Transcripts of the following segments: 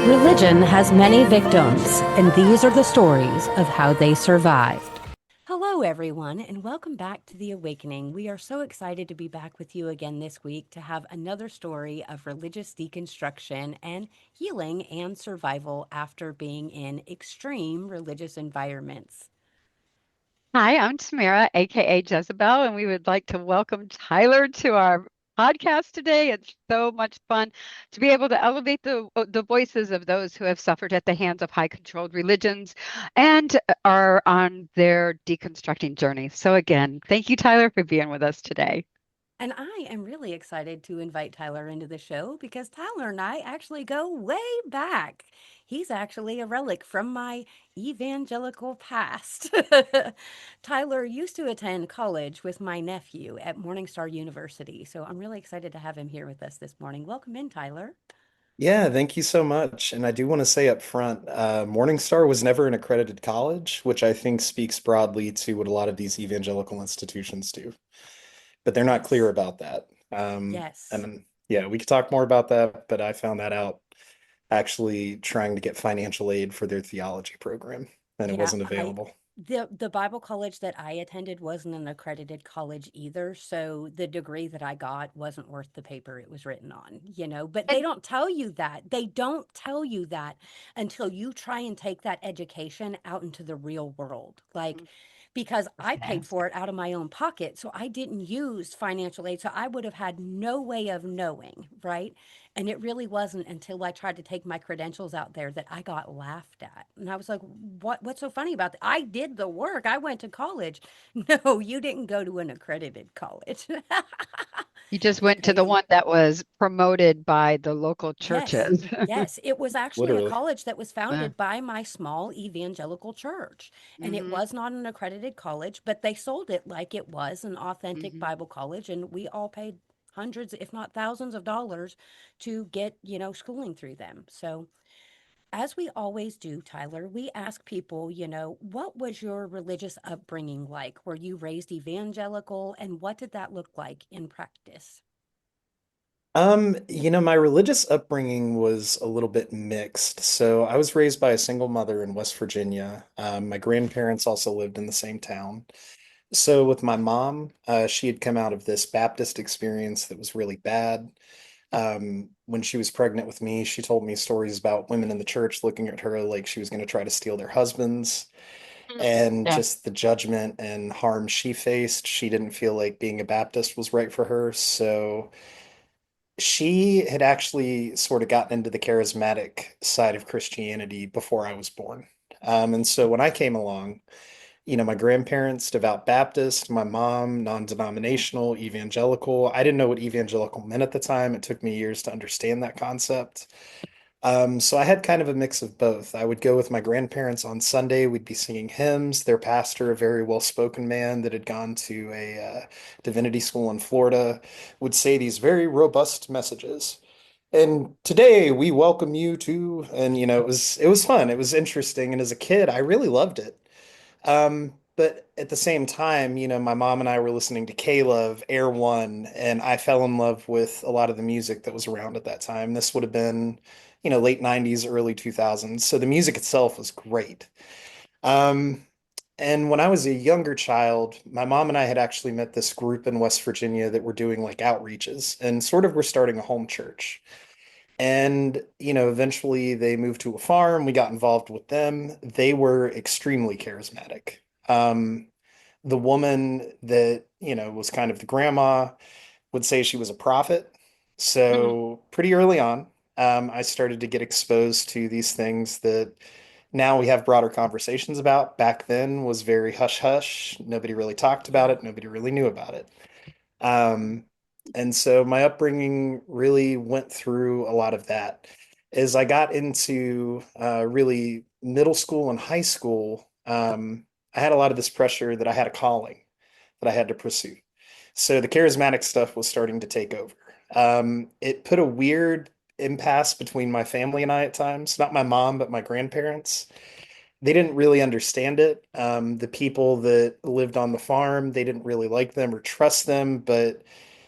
Religion has many victims, and these are the stories of how they survived. Hello, everyone, and welcome back to The Awakening. We are so excited to be back with you again this week to have another story of religious deconstruction and healing and survival after being in extreme religious environments. Hi, I'm Tamara, aka Jezebel, and we would like to welcome Tyler to our podcast today. It's so much fun to be able to elevate the voices of those who have suffered at the hands of high controlled religions and are on their deconstructing journey. So again, thank you, Tyler, for being with us today. And I am really excited to invite Tyler into the show because Tyler and I actually go way back. He's actually a relic from my evangelical past. Tyler used to attend college with my nephew at MorningStar University. So I'm really excited to have him here with us this morning. Welcome in, Tyler. Yeah, thank you so much. And I do want to say up front, Morningstar was never an accredited college, which I think speaks broadly to what a lot of these evangelical institutions do. But they're not clear Yes. about that. Yes. And yeah, we could talk more about that, but I found that out actually trying to get financial aid for their theology program, and it Yeah, wasn't I available. the Bible college that I attended wasn't an accredited college either, so the degree that I got wasn't worth the paper it was written on, you know. But they And don't tell you that. They don't tell you that until you try and take that education out into the real world. Like because I was I going to paid ask. for it out of my own pocket, so I didn't use financial aid, so I would have had no way of knowing, right? And it really wasn't until I tried to take my credentials out there that I got laughed at. And I was like, what's so funny about that? I did the work. I went to college. No, you didn't go to an accredited college. You just It's went to the crazy. one that was promoted by the local Yes. churches. Yes, it was actually a Literally. college that was Uh, founded by my small evangelical church. And it hmm was not an accredited college, but they sold it like it was an authentic hmm Bible college. And we all paid hundreds, if not thousands of dollars to get, schooling through them. So, as we always do, Tyler, we ask people, what was your religious upbringing like? Were you raised evangelical? And what did that look like in practice? My religious upbringing was a little bit mixed. So I was raised by a single mother in West Virginia. My grandparents also lived in the same town. So with my mom, she had come out of this Baptist experience that was really bad. When she was pregnant with me, she told me stories about women in the church looking at her like she was going to try to steal their husbands, and Yeah. just the judgment and harm she faced. She didn't feel like being a Baptist was right for her. So she had actually sort of gotten into the charismatic side of Christianity before I was born. And so when I came along, my grandparents, devout Baptist, my mom, non-denominational, evangelical. I didn't know what evangelical meant at the time. It took me years to understand that concept. So I had kind of a mix of both. I would go with my grandparents on Sunday. We'd be singing hymns. Their pastor, a very well-spoken man that had gone to a divinity school in Florida, would say these very robust messages. And today we welcome you to, and it was fun. It was interesting. And as a kid, I really loved it. But at the same time, my mom and I were listening to K-Love, Air One, and I fell in love with a lot of the music that was around at that time. This would have been, late 90s, early 2000s. So the music itself was great. Um, and when I was a younger child, my mom and I had actually met this group in West Virginia that were doing like outreaches and sort of were starting a home church. And, eventually they moved to a farm. We got involved with them. They were extremely charismatic. Um, the woman that, was kind of the grandma would say she was a prophet. Mhm. So pretty early on, I started to get exposed to these things that now we have broader conversations about. Back then was very hush hush. Nobody really talked about Yeah. it. Nobody really knew about it. Um, and so my upbringing really went through a lot of that. As I got into really middle school and high school, I had a lot of this pressure that I had a calling that I had to pursue. So the charismatic stuff was starting to take over. It put a weird impasse between my family and I at times, not my mom, but my grandparents. They didn't really understand it. The people that lived on the farm, they didn't really like them or trust them, but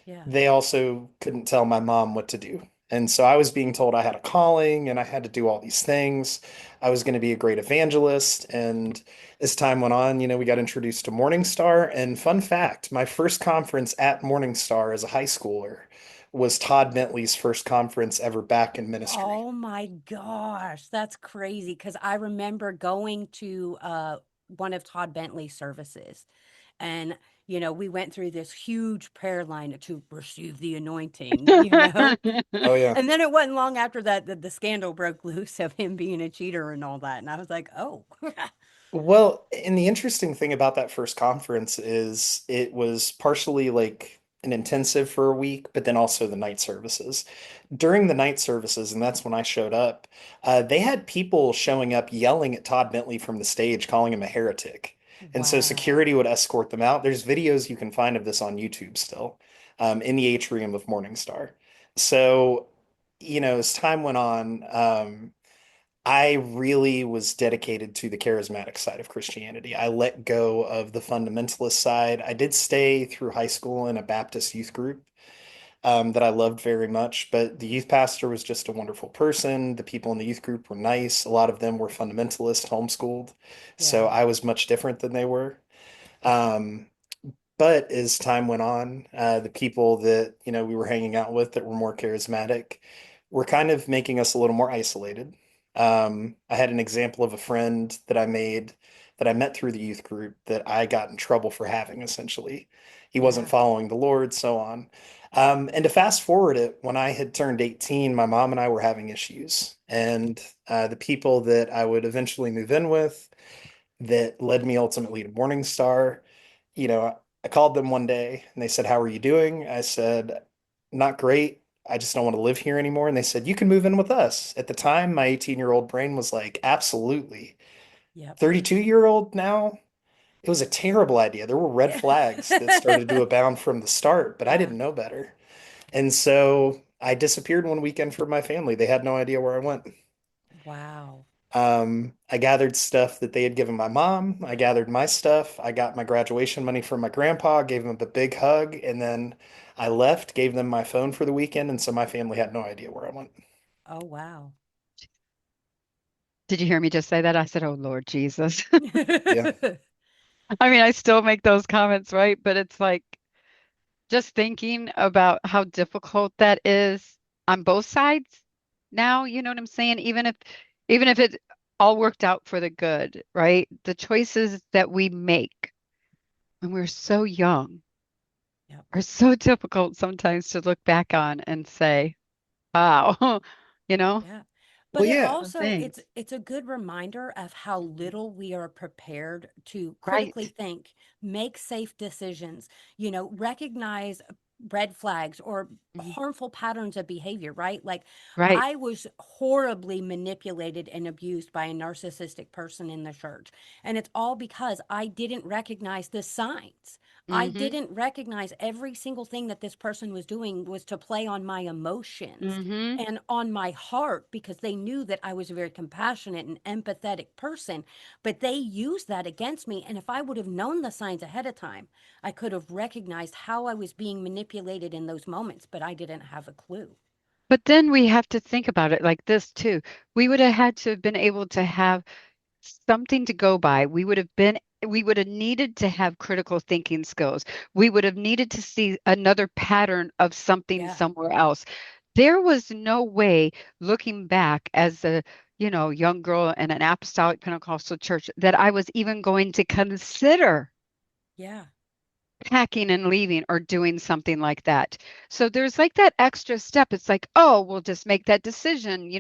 Yeah. they also couldn't tell my mom what to do. And so I was being told I had a calling and I had to do all these things. I was going to be a great evangelist. And as time went on, we got introduced to MorningStar. And fun fact, my first conference at MorningStar as a high schooler was Todd Bentley's first conference ever back in ministry. Oh my gosh, that's crazy. Because I remember going to one of Todd Bentley's services, and we went through this huge prayer line to receive the anointing. Oh, yeah. And then it wasn't long after that that the scandal broke loose of him being a cheater and all that. And I was like, oh, Well, and the interesting thing about that first conference is it was partially like an intensive for a week, but then also the night services. During the night services, and that's when I showed up, they had people showing up yelling at Todd Bentley from the stage, calling him a heretic. And so security wow. would escort them out. There's videos you can find of this on YouTube still, in the atrium of Morningstar. So, as time went on, I really was dedicated to the charismatic side of Christianity. I let go of the fundamentalist side. I did stay through high school in a Baptist youth group that I loved very much, but the youth pastor was just a wonderful person. The people in the youth group were nice. A lot of them were fundamentalist, homeschooled. So Yeah. I was much different than they were. Um, but as time went on, the people that, we were hanging out with that were more charismatic were kind of making us a little more isolated. I had an example of a friend that I met through the youth group that I got in trouble for having, essentially. He wasn't Yeah. following the Lord, so on. And to fast forward it, when I had turned 18, my mom and I were having issues. And the people that I would eventually move in with, that led me ultimately to Morningstar. I called them one day and they said, "How are you doing?" I said, "Not great. I just don't want to live here anymore." And they said, "You can move in with us." At the time, my 18-year-old brain was like, absolutely. Yep. 32-year-old now, it was a terrible idea. There were red Yeah. flags that started to abound from the start, but I Yeah. didn't know better. And so I disappeared one weekend from my family. They had no idea where I went. Wow. I gathered stuff that they had given my mom. I gathered my stuff. I got my graduation money from my grandpa, gave him a big hug, and then I left, gave them my phone for the weekend, and so my family had no idea where I went. Oh, wow. Did you hear me just say that? I said, "Oh Lord Jesus." Yeah. I mean, I still make those comments, right? But it's like just thinking about how difficult that is on both sides now, you know what I'm saying? Even if it all worked out for the good, right? The choices that we make when we're so young Yep. are so difficult sometimes to look back on and say, wow, you know, Yeah. But Well, it yeah. some also things. it's a good reminder of how Mhm. little we are prepared to critically Right. think, make safe decisions, recognize red flags or Mhm. harmful patterns of behavior, right? Like Right. I was horribly manipulated and abused by a narcissistic person in the church. And it's all because I didn't recognize the signs. I Mm-hmm. didn't recognize every single thing that this person was doing was to play on my emotions Mm-hmm. and on my heart because they knew that I was a very compassionate and empathetic person. But they used that against me. And if I would have known the signs ahead of time, I could have recognized how I was being manipulated in those moments, but I didn't have a clue. But then we have to think about it like this too. We would have had to have been able to have something to go by. We would have needed to have critical thinking skills. We would have needed to see another pattern of something Yeah. somewhere else. There was no way looking back as a, young girl in an apostolic Pentecostal church that I was even going to consider Yeah. packing and leaving or doing something like that. So there's like that extra step. It's like, oh, we'll just make that decision.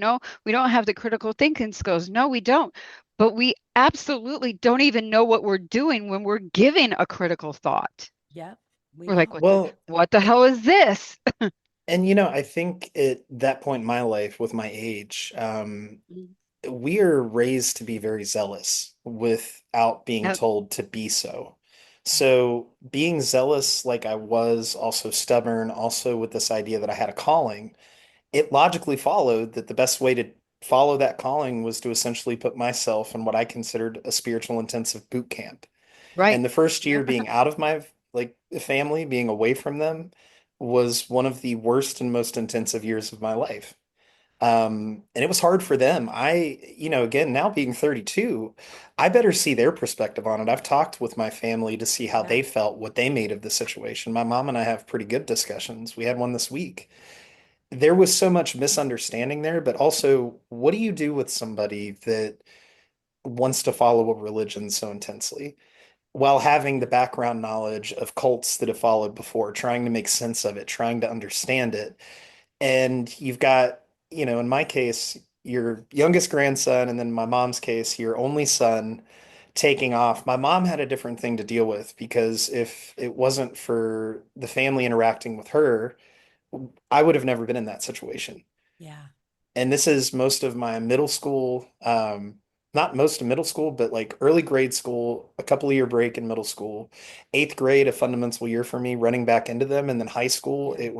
We don't have the critical thinking skills. No, we don't. But we absolutely don't even know what we're doing when we're giving a critical thought. Yep. We We're like, don't. Well, what the hell is this? and I think at that point in my life with my age, Mm. we are raised to be very zealous without being Yep. told to be so. Yeah. So being zealous like I was, also stubborn, also with this idea that I had a calling, it logically followed that the best way to follow that calling was to essentially put myself in what I considered a spiritual intensive boot camp. Right. And the first year Yep. being out of my like family, being away from them, was one of the worst and most intensive years of my life. And it was hard for them. Again, now being 32, I better see their perspective on it. I've talked with my family to see how Yeah. they felt, what they made of the situation. My mom and I have pretty good discussions. We had one this week. There was so much misunderstanding there, but also, what do you do with somebody that wants to follow a religion so intensely while having the background knowledge of cults that have followed before, trying to make sense of it, trying to understand it? And you've got, in my case, your youngest grandson, and then my mom's case, your only son taking off. My mom had a different thing to deal with because if it wasn't for the family interacting with her, I would have never been in that situation. Yeah. And this is most of my middle school, not most of middle school, but like early grade school, a couple of year break in middle school, eighth grade, a fundamental year for me, running back into them. And then high school, Yeah.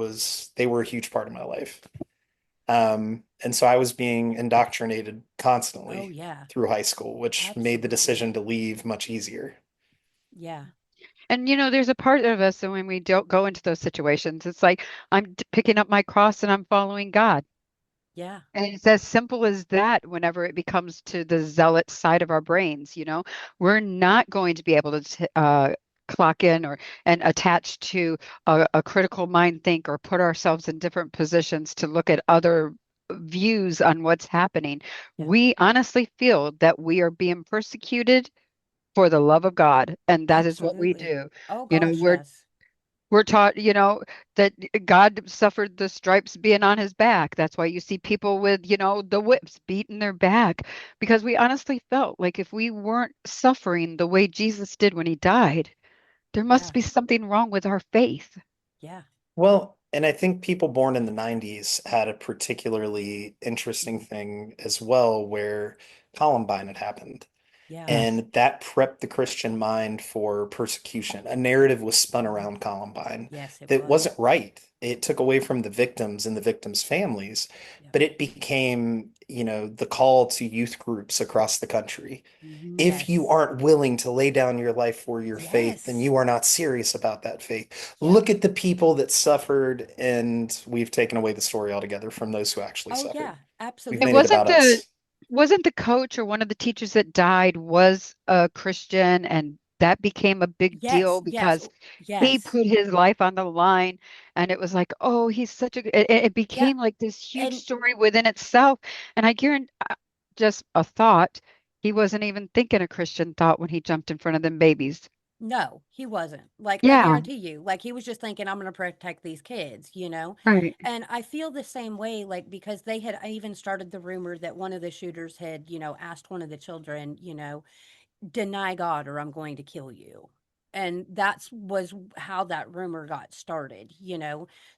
they were a huge part of my life. And so I was being indoctrinated Oh, constantly yeah. through high school, which made the Absolutely. decision to leave much easier. Yeah. And there's a part of us that when we don't go into those situations, it's like picking up my cross and I'm following God. Yeah. And it's as simple as that whenever it becomes to the zealot side of our brains. We're not going to be able to clock in or and attach to a critical mind think or put ourselves in different positions to look at other views on what's happening. Yeah. We honestly feel that we are being persecuted for the love of God, and that is what we Absolutely. do. Oh, You know, gosh, we're yes. we're taught, that God suffered the stripes being on his back. That's why you see people with, the whips beating their back, because we honestly felt like if we weren't suffering the way Jesus did when he died, there must Yeah. be something wrong with our faith. Yeah. Well, and I think people born in the 90s had a particularly interesting thing as well, where Columbine had happened. Yeah. Yes. And that prepped the Christian mind for persecution. A narrative was spun around Columbine Yes, it that was. wasn't right. It took away from the victims and the victims' families, Yeah. but it became, the call to youth groups across the country. If you Yes. aren't willing to lay down your life for your faith, then Yes. you are not serious about that faith. Yep. Look at the people that suffered, and we've taken away the story altogether from those who actually Oh, yeah. suffered. We've It made it Absolutely. wasn't about the us. wasn't the coach or one of the teachers that died was a Christian, and that became a big Yes. deal Yes. because he Yes. put his life on the line, and it was like, oh, he's such it Yeah. became like this huge And story within itself. And I guarantee, just a thought, he wasn't even thinking a Christian thought when he jumped in front of them babies. no, he wasn't. Like, I Yeah, guarantee you, like, he was just thinking, I'm going to protect these kids, you know? right. And I feel the same way, like, because they had even started the rumor that one of the shooters had, asked one of the children, deny God or I'm going to kill you. And that's was how that rumor got started.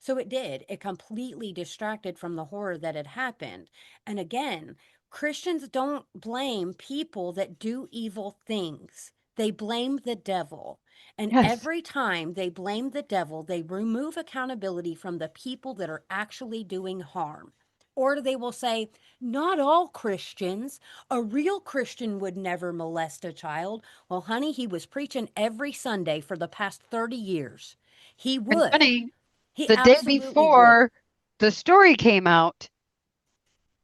So it did. It completely distracted from the horror that had happened. And again, Christians don't blame people that do evil things. They blame the devil. And Yes. every time they blame the devil, they remove accountability from the people that are actually doing harm. Or they will say, not all Christians. A real Christian would never molest a child. Well, honey, he was preaching every Sunday for the past 30 years. He And would. funny, He the day absolutely would. before the story came out,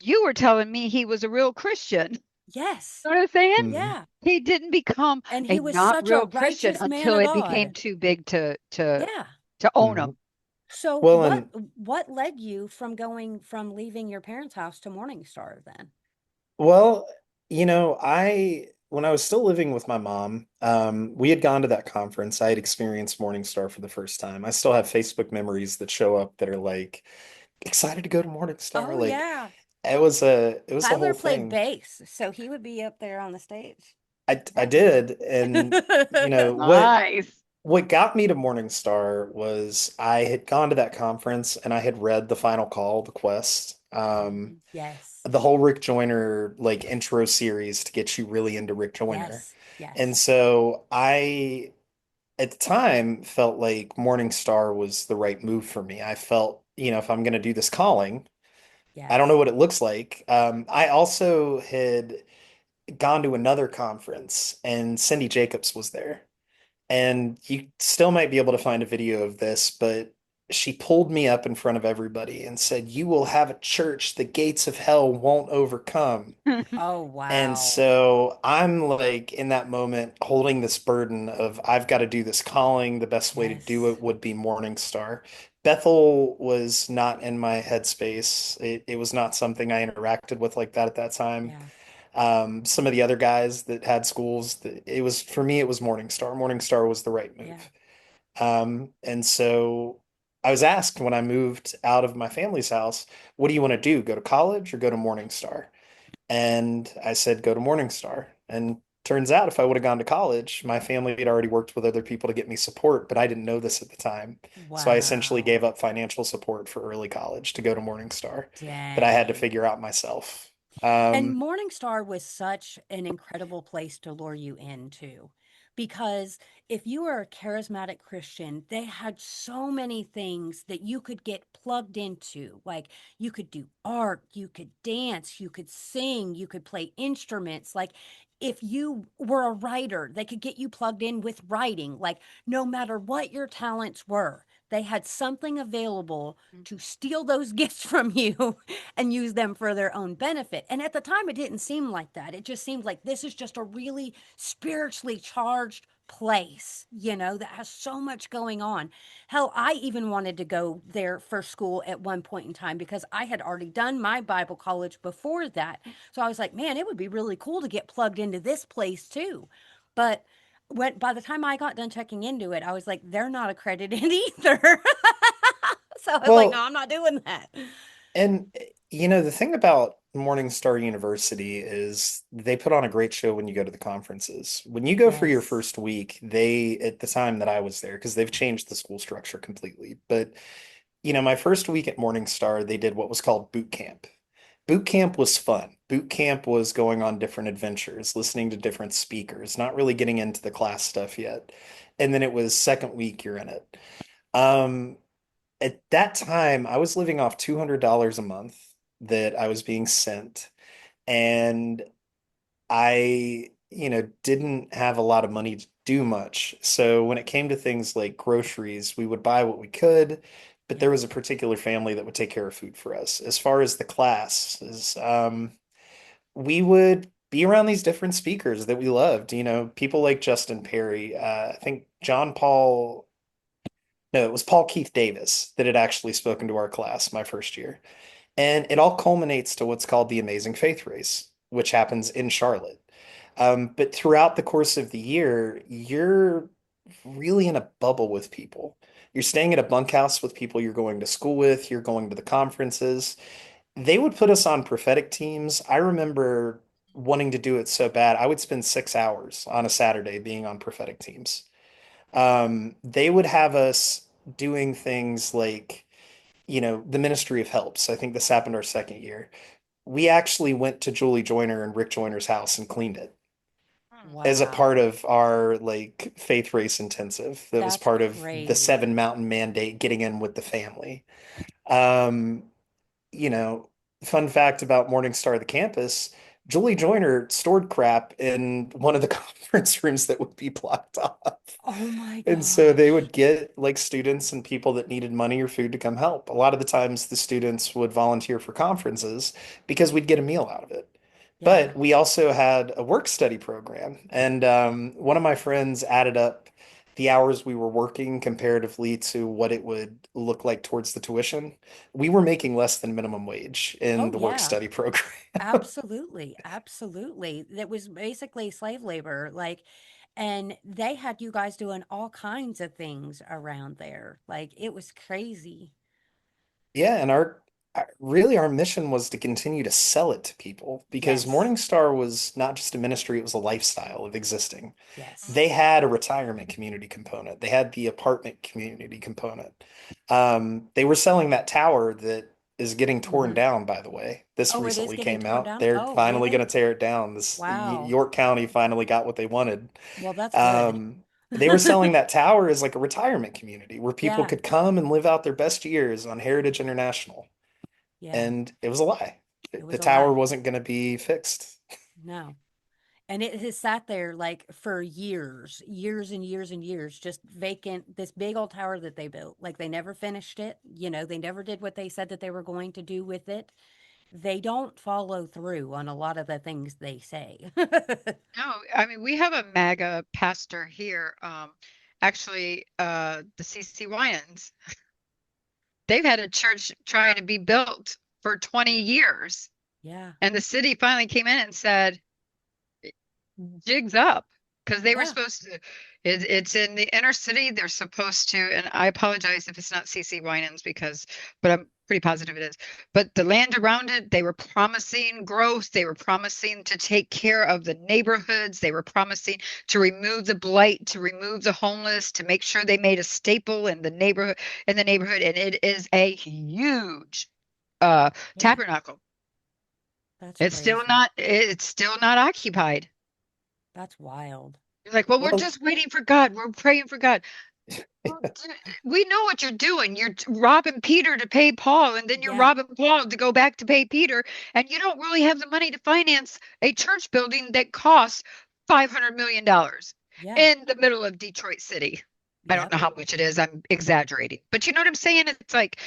you were telling me he was a real Christian. Yes. Know what I'm saying? Mhm. Yeah. He didn't become And a he was not such a real Christian righteous man until of it became God. too big to Yeah. own Mhm. him. So Well, what led you from leaving your parents' house to Morningstar then? well, when I was still living with my mom, we had gone to that conference. I had experienced Morningstar for the first time. I still have Facebook memories that show up that are like, excited to go to Morningstar. Oh Like, yeah. it was a whole Tyler played thing. bass, so he would be up there on the stage. I Yeah. did, and what Nice. what got me to Morningstar was I had gone to that conference and I had read The Final Call, The Quest. Yes. The whole Rick Joyner like intro series to get you really into Rick Joyner. Yes. And Yes. so I at the time felt like Morningstar was the right move for me. I felt, if I'm going to do this calling, I don't know Yes. what it looks like. I also had gone to another conference and Cindy Jacobs was there. And you still might be able to find a video of this, but she pulled me up in front of everybody and said, "You will have a church the gates of hell won't overcome." Oh, And wow. so I'm like in that moment holding this burden of I've got to do this calling. The best way to do Yes. it would be Morningstar. Bethel was not in my headspace. It was not something I interacted with like that at that time. Yeah. Some of the other guys that had schools, it was for me, it was Morningstar. Morningstar was the right Yeah. move. And so I was asked when I moved out of my family's house, what do you want to do? Go to college or go to Morningstar? And I said, go to Morningstar. And turns out if I would have gone to college, my family had already worked with other people to get me support, but I didn't know this at the time. So I essentially Wow. gave up financial support for early college to go to Morningstar that I had to Dang. figure out myself. And Um, Morningstar was such an incredible place to lure you into because if you are a charismatic Christian, they had so many things that you could get plugged into. Like you could do art, you could dance, you could sing, you could play instruments. Like if you were a writer, they could get you plugged in with writing. Like no matter what your talents were, they had something available to steal those gifts from you and use them for their own benefit. And at the time, it didn't seem like that. It just seemed like this is just a really spiritually charged place, that has so much going on. Hell, I even wanted to go there for school at one point in time because I had already done my Bible college before that. So I was like, man, it would be really cool to get plugged into this place too. But by the time I got done checking into it, I was like, they're not accredited either. So I was like, no, well, I'm not doing that. and the thing about Morningstar University is they put on a great show when you go to the conferences. When you go for your Yes. first week, at the time that I was there, because they've changed the school structure completely. But, my first week at Morningstar, they did what was called boot camp. Boot camp was fun. Boot camp was going on different adventures, listening to different speakers, not really getting into the class stuff yet. And then it was second week, you're in it. Um, at that time, I was living off $200 a month that I was being sent, and I didn't have a lot of money to do much. So when it came to things like groceries, we would buy what we could, but there Yeah. was a particular family that would take care of food for us. As far as the classes, we would be around these different speakers that we loved, people like Justin Perry, I think John Paul. No, it was Paul Keith Davis that had actually spoken to our class my first year. And it all culminates to what's called the Amazing Faith Race, which happens in Charlotte. But throughout the course of the year, you're really in a bubble with people. You're staying at a bunkhouse with people you're going to school with, you're going to the conferences. They would put us on prophetic teams. I remember wanting to do it so bad. I would spend 6 hours on a Saturday being on prophetic teams. They would have us doing things like, the Ministry of Helps. I think this happened our second year. We actually went to Julie Joyner and Rick Joyner's house and cleaned it as a part Wow. of our like faith race intensive. That was That's part of the crazy. Seven Mountain Mandate, getting in with the family. Um, you know, Fun fact about Morningstar, the campus, Julie Joyner stored crap in one of the conference rooms that would be blocked off. Oh my And so they gosh. would get like students and people that needed money or food to come help. A lot of the times the students would volunteer for conferences because we'd get a meal out of it. Yeah. But we also had a work study program. And one of my friends added up the hours we were working comparatively to what it would look like towards the tuition. We were making less than minimum wage in Oh, the work yeah. study program. Absolutely. Absolutely. That was basically slave labor. And they had you guys doing all kinds of things around there. Like, it was crazy. Yeah, and really our mission was to continue to sell it to people because Yes. Morningstar was not just a ministry, it was a lifestyle of existing. Yes. They had a retirement community component. They had the apartment community component. They were selling that tower that is getting torn Hmm. down, by the way. This Oh, it is recently getting came torn out. down? They're Oh, finally going to really? tear it down. This Wow. York County finally got what they wanted. Well, that's good. Um, they were selling that tower as like a retirement community where people Yeah. could come and live out their best years on Heritage International. Yeah. And it was a lie. It The was a tower lie. wasn't going to be fixed. No. And it has sat there like for years, years and years and years, just vacant. This big old tower that they built, like they never finished it. They never did what they said that they were going to do with it. They don't follow through on a lot of the things they say. No, I mean, we have a MAGA pastor here. Actually, the CCYNs, they've had a church trying to be built for 20 years. Yeah. And the city finally came in and said, jigs up, because they were Yeah. supposed to. It's in the inner city. They're supposed to, and I apologize if it's not CC Winans but I'm pretty positive it is. But the land around it, they were promising growth. They were promising to take care of the neighborhoods. They were promising to remove the blight, to remove the homeless, to make sure they made a staple in the neighborhood. And it is a huge Yeah. tabernacle. That's It's still crazy. not. It's still not occupied. That's wild. You're like, well, we're Well, just waiting for God. We're praying for God. Well, we know what you're doing. You're robbing Peter to pay Paul, and then you're Yeah. robbing Paul to go back to pay Peter, and you don't really have the money to finance a church building that costs $500 million Yeah. in the middle of Detroit City. I don't Yep. know how much it is. I'm exaggerating. But you know what I'm saying? It's like,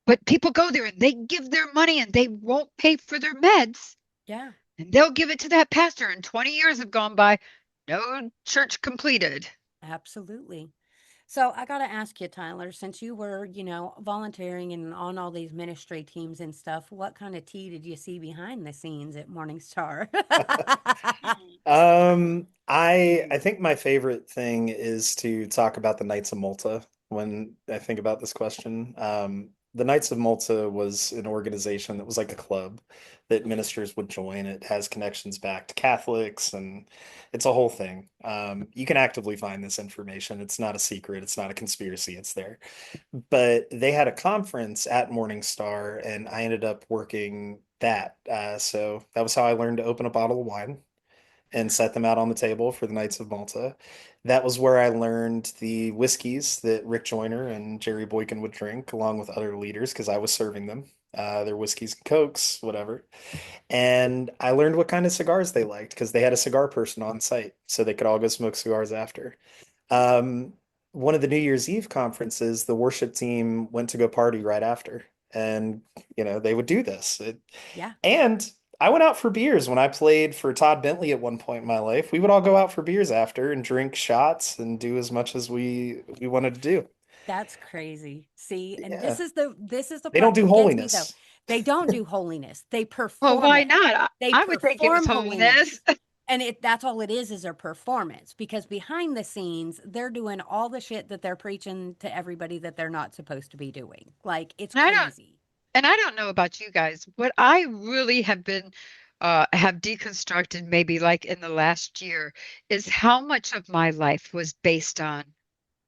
but people go there and they give their money and they won't pay for their meds. Yeah. And they'll give it to that pastor, and 20 years have gone by. No church completed. Absolutely. So I got to ask you, Tyler, since you were, volunteering and on all these ministry teams and stuff, what kind of tea did you see behind the scenes at Morningstar? I think my favorite thing is to talk about the Knights of Malta when I think about this question. The Knights of Malta was an organization that was like a club that ministers would join. It has connections back to Catholics, and it's a whole thing. You can actively find this information. It's not a secret. It's not a conspiracy. It's there. But they had a conference at Morningstar, and I ended up working that. So that was how I learned to open a bottle of wine and set them out on the table for the Knights of Malta. That was where I learned the whiskeys that Rick Joyner and Jerry Boykin would drink, along with other leaders, because I was serving them their whiskeys and cokes, whatever. And I learned what kind of cigars they liked because they had a cigar person on site, so they could all go smoke cigars after. Um, one of the New Year's Eve conferences, the worship team went to go party right after, and they would do this. Yeah. And I went out for beers when I played for Todd Bentley at one point in my life. We would all go out for beers after and drink shots and do as much as we wanted to do. That's crazy. See, and Yeah. this is the They don't part do that gets me though. holiness. They don't do holiness. They Well, perform why it. not? They I would think it was perform holiness. holiness. And that's all it is a performance because behind the scenes they're doing all the shit that they're preaching to everybody that they're not supposed to be doing. Like it's And I don't crazy. and I don't know about you guys. What I really have deconstructed maybe like in the last year is how much of my life was based on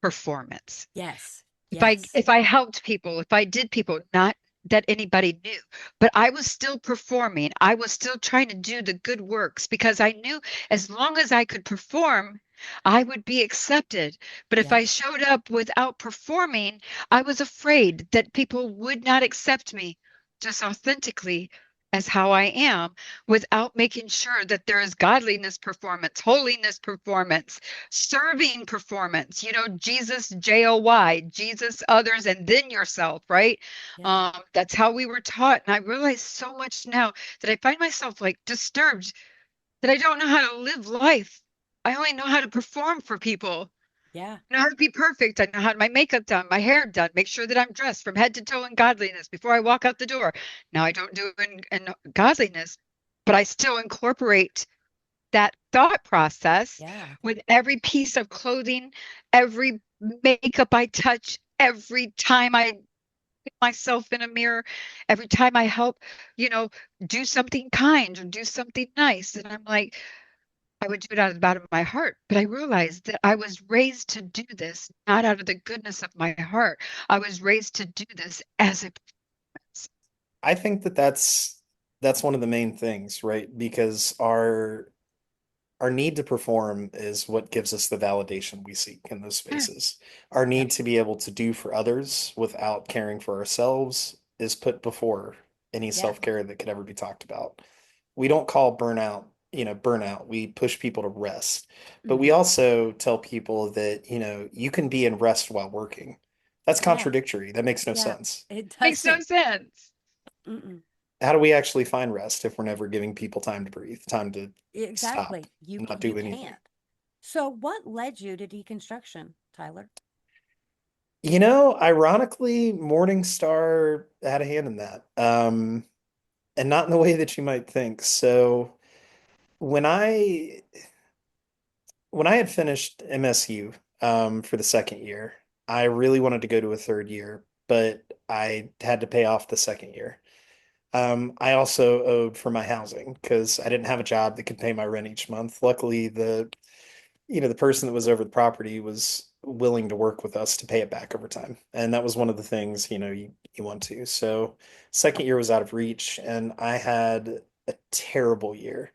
performance. Yes. if I Yes. if I helped people, if I did people, not that anybody knew, but I was still performing. I was still trying to do the good works because I knew as long as I could perform, I would be accepted. But if Yep. I showed up without performing, I was afraid that people would not accept me just authentically as how I am without making sure that there is godliness performance, holiness performance, serving performance, Jesus, JOY, Jesus, others, and then yourself, right? Yeah. That's how we were taught. And I realize so much now that I find myself like disturbed that I don't know how to live life. I only know how to perform for people. Yeah. I know how to be perfect. I know how to my makeup done, my hair done, make sure that I'm dressed from head to toe in godliness before I walk out the door. Now I don't do it in godliness, but I still incorporate that thought process Yeah. with every piece of clothing, every makeup I touch, every time I look myself in a mirror, every time I help, you know, do something kind or do something nice. And I'm like, I would do it out of the bottom of my heart. But I realized that I was raised to do this, not out of the goodness of my heart. I was raised to do this as a I think that that's one of the main things, right? Because our need to perform is what gives us the validation we seek in those spaces. Our Yep. need to be able to do for others without caring for ourselves is put before any Yeah. self-care that could ever be talked about. We don't call burnout burnout. We push people to rest. But we Hmm. also tell people that, you can be in rest while working. That's Yeah. contradictory. That makes no Yeah. sense. It Makes no doesn't. sense. Mm-mm. How do we actually find rest if we're never giving people time to breathe, time to stop Exactly. and not You do anything? can't. So what led you to deconstruction, Tyler? Ironically, Morningstar had a hand in that. And not in the way that you might think. So when I when I had finished MSU for the second year, I really wanted to go to a third year, but I had to pay off the second year. I also owed for my housing because I didn't have a job that could pay my rent each month. Luckily, the person that was over the property was willing to work with us to pay it back over time. And that was one of the things, you want to. So second year was out of reach, and I had a terrible year.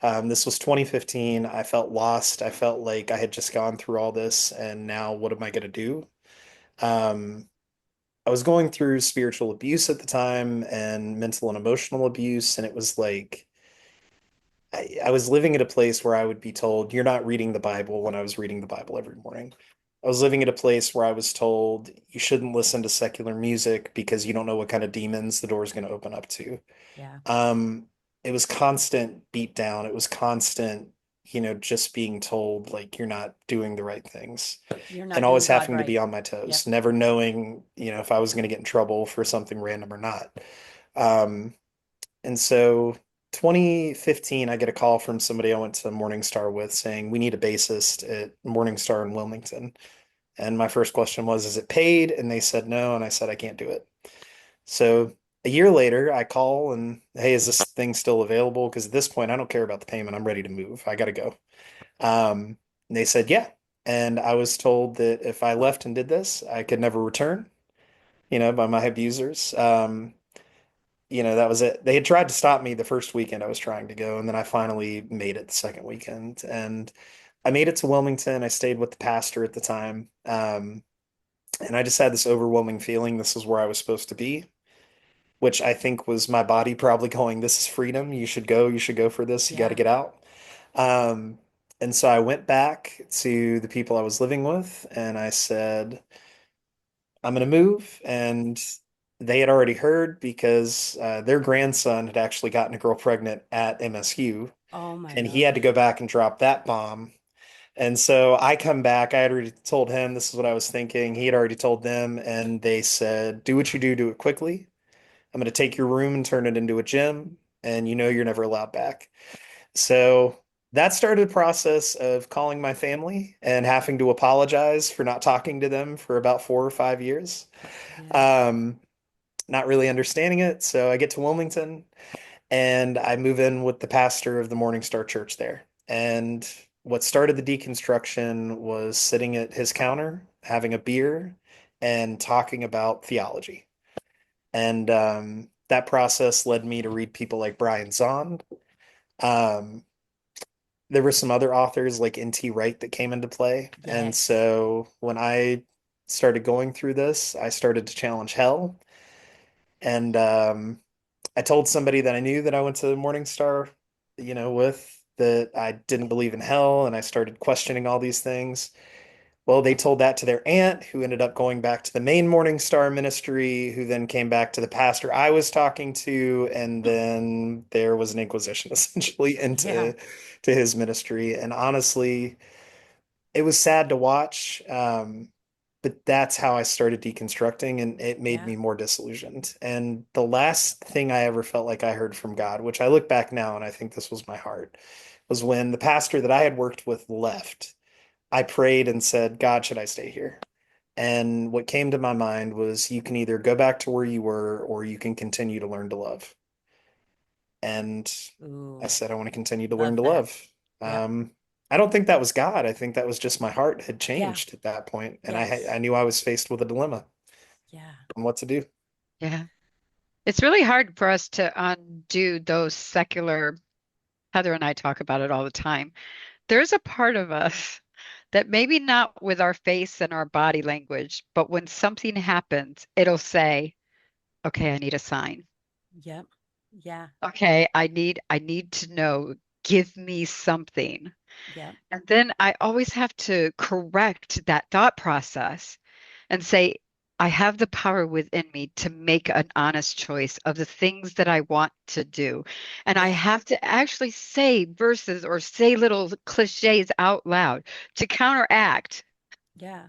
This was 2015. I felt lost. I felt like I had just gone through all this, and now what am I going to do? Um, I was going through spiritual abuse at the time and mental and emotional abuse, and it was like I was living at a place where I would be told, "You're not reading the Bible," when I was reading the Bible every morning. I was living at a place where I was told, "You shouldn't listen to secular music because you don't know what kind of demons the door is going to open up to." Yeah. Um, it was constant beat down. It was constant, just being told like you're not doing the right things You're and not doing always God having to be right. on my Yep. toes, never knowing, if I was going to get in trouble for something random or not. Um, and so 2015, I get a call from somebody I went to Morningstar with saying, we need a bassist at Morningstar in Wilmington. And my first question was, is it paid? And they said no. And I said, I can't do it. So a year later, I call and, hey, is this thing still available? Because at this point, I don't care about the payment. I'm ready to move. I got to go. And they said, yeah. And I was told that if I left and did this, I could never return, by my abusers. That was it. They had tried to stop me the first weekend I was trying to go, and then I finally made it the second weekend. And I made it to Wilmington. I stayed with the pastor at the time. And I just had this overwhelming feeling this is where I was supposed to be, which I think was my body probably going, this is freedom. You should go. You should go for this. You got to Yeah. get out. Um, and so I went back to the people I was living with and I said, I'm going to move. And they had already heard because their grandson had actually gotten a girl pregnant at MSU, Oh my and he had to go gosh. back and drop that bomb. And so I come back. I had already told him this is what I was thinking. He had already told them, and they said, do what you do it quickly. I'm going to take your room and turn it into a gym, and you're never allowed back. So that started a process of calling my family and having to apologize for not talking to them for about 4 or 5 years. Yeah. Um, not really understanding it. So I get to Wilmington and I move in with the pastor of the Morningstar Church there. And what started the deconstruction was sitting at his counter, having a beer, and talking about theology. And that process led me to read people like Brian Zahnd. Um, there were some other authors like N.T. Wright that came into play. And Yes. so when I started going through this, I started to challenge hell. And I told somebody that I knew that I went to Morningstar, with that I didn't believe in hell and I started questioning all these things. Well, they told that to their aunt, who ended up going back to the main Morningstar ministry, who then came back to the pastor I was talking to, and then there was an inquisition essentially Yeah. to his ministry. And honestly, it was sad to watch. But that's how I started deconstructing, and it made Yeah. me more disillusioned. And the last thing I ever felt like I heard from God, which I look back now and I think this was my heart, was when the pastor that I had worked with left. I prayed and said, God, should I stay here? And what came to my mind was you can either go back to where you were or you can continue to learn to love. And I Ooh, said, I want to continue to learn love to that. love. Yep. I don't think that was God. I think that was just my heart had Yeah. changed at that point, and I Yes. knew I was faced with a dilemma Yeah. on what to do. Yeah. It's really hard for us to undo those secular. Heather and I talk about it all the time. There's a part of us that maybe not with our face and our body language, but when something happens, it'll say, okay, I need a sign. Yep. Yeah. Okay, I need to know. give me something. Yep. And then I always have to correct that thought process and say, I have the power within me to make an honest choice of the things that I want to do. And I Yeah. have to actually say verses or say little cliches out loud to counteract Yeah.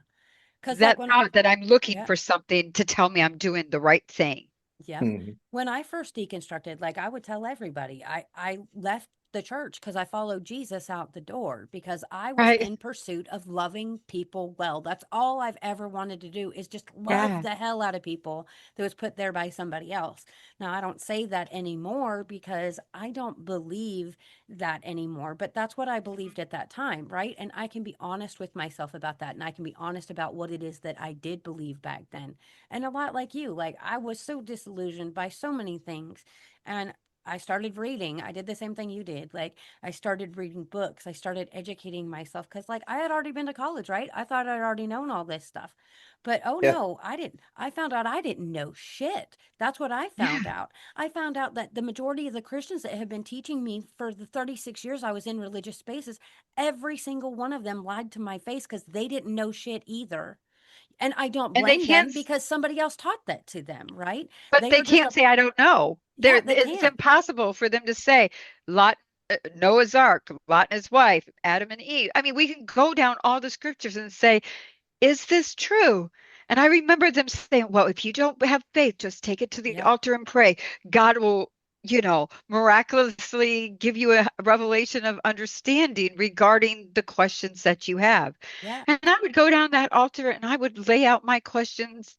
Because, like, that when, thought that I'm looking yeah. for something to tell me I'm doing the right thing. Yep. Hmm. When I first deconstructed, like I would tell everybody, I left the church because I followed Jesus out the door because I was Right. in pursuit of loving people well. That's all I've ever wanted to do is just love Yeah. the hell out of people that was put there by somebody else. Now, I don't say that anymore because I don't believe that anymore, but that's what I believed at that time, right? And I can be honest with myself about that and I can be honest about what it is that I did believe back then. And a lot like you, like I was so disillusioned by so many things. And I started reading. I did the same thing you did. Like I started reading books. I started educating myself because like I had already been to college, right? I thought I'd already known all this stuff. But oh Yeah. no, I didn't. I found out I didn't know shit. That's what I found Yeah. out. I found out that the majority of the Christians that have been teaching me for the 36 years I was in religious spaces, every single one of them lied to my face because they didn't know shit either. And I don't And they blame can't, them because somebody else taught that to them, right? but They they are just can't a, say, I don't know. yeah, they It's can't. impossible for them to say, Lot, Noah's Ark, Lot and his wife, Adam and Eve. I mean, we can go down all the scriptures and say, is this true? And I remember them saying, well, if you don't have faith, just take it to the Yep. altar and pray. God will, miraculously give you a revelation of understanding regarding the questions that you have. Yeah. And I would go down that altar and I would lay out my questions,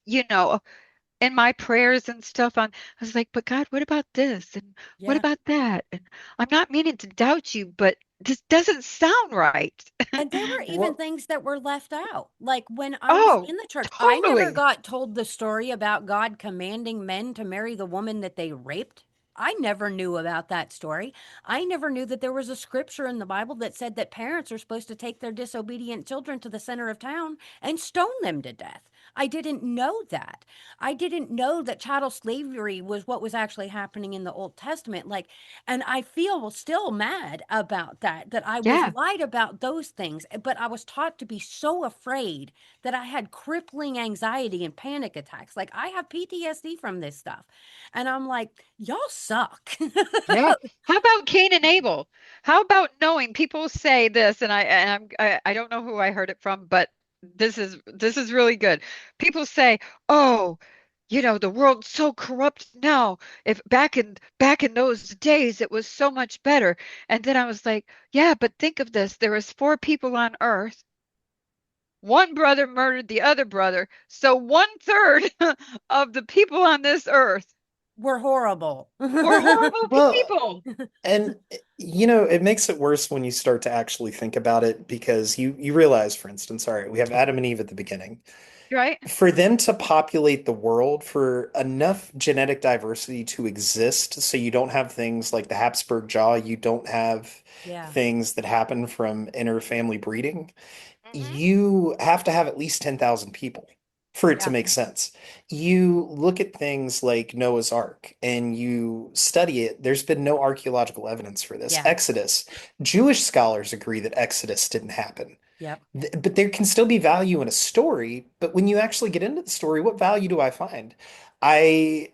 in my prayers and stuff on. I was like, but God, what about this? And what Yeah. about that? And I'm not meaning to doubt you, but this doesn't sound right. And there were even Well, things that were left out. Like when I was Oh, in the church, I never totally. got told the story about God commanding men to marry the woman that they raped. I never knew about that story. I never knew that there was a scripture in the Bible that said that parents are supposed to take their disobedient children to the center of town and stone them to death. I didn't know that. I didn't know that chattel slavery was what was actually happening in the Old Testament. Like, and I feel still mad about that, that I was Yeah. lied about those things. But I was taught to be so afraid that I had crippling anxiety and panic attacks. Like, I have PTSD from this stuff. And I'm like, y'all suck. Yeah. How about Cain and Abel? How about knowing people say this, and I don't know who I heard it from, but this is really good. People say, "Oh, the world's so corrupt now. If back in those days it was so much better." And then I was like, "Yeah, but think of this. There was four people on earth. One brother murdered the other brother, so one third of the people on this earth We're horrible. were horrible well, people." and it makes it worse when you start to actually think about it because you realize, for instance, all right, we have Adam and Eve at the beginning. Right? For them to populate the world, for enough genetic diversity to exist, so you don't have things like the Habsburg jaw, you don't have Yeah. things that happen from interfamily breeding, Hmm. you have to have at least 10,000 people for it to Yeah. make sense. You look at things like Noah's Ark and you study it, there's been no archaeological evidence for this. Yeah. Exodus, Jewish scholars agree that Exodus didn't happen. Yep. But there can still be value in a story, but when you actually get into the story, what value do I find? I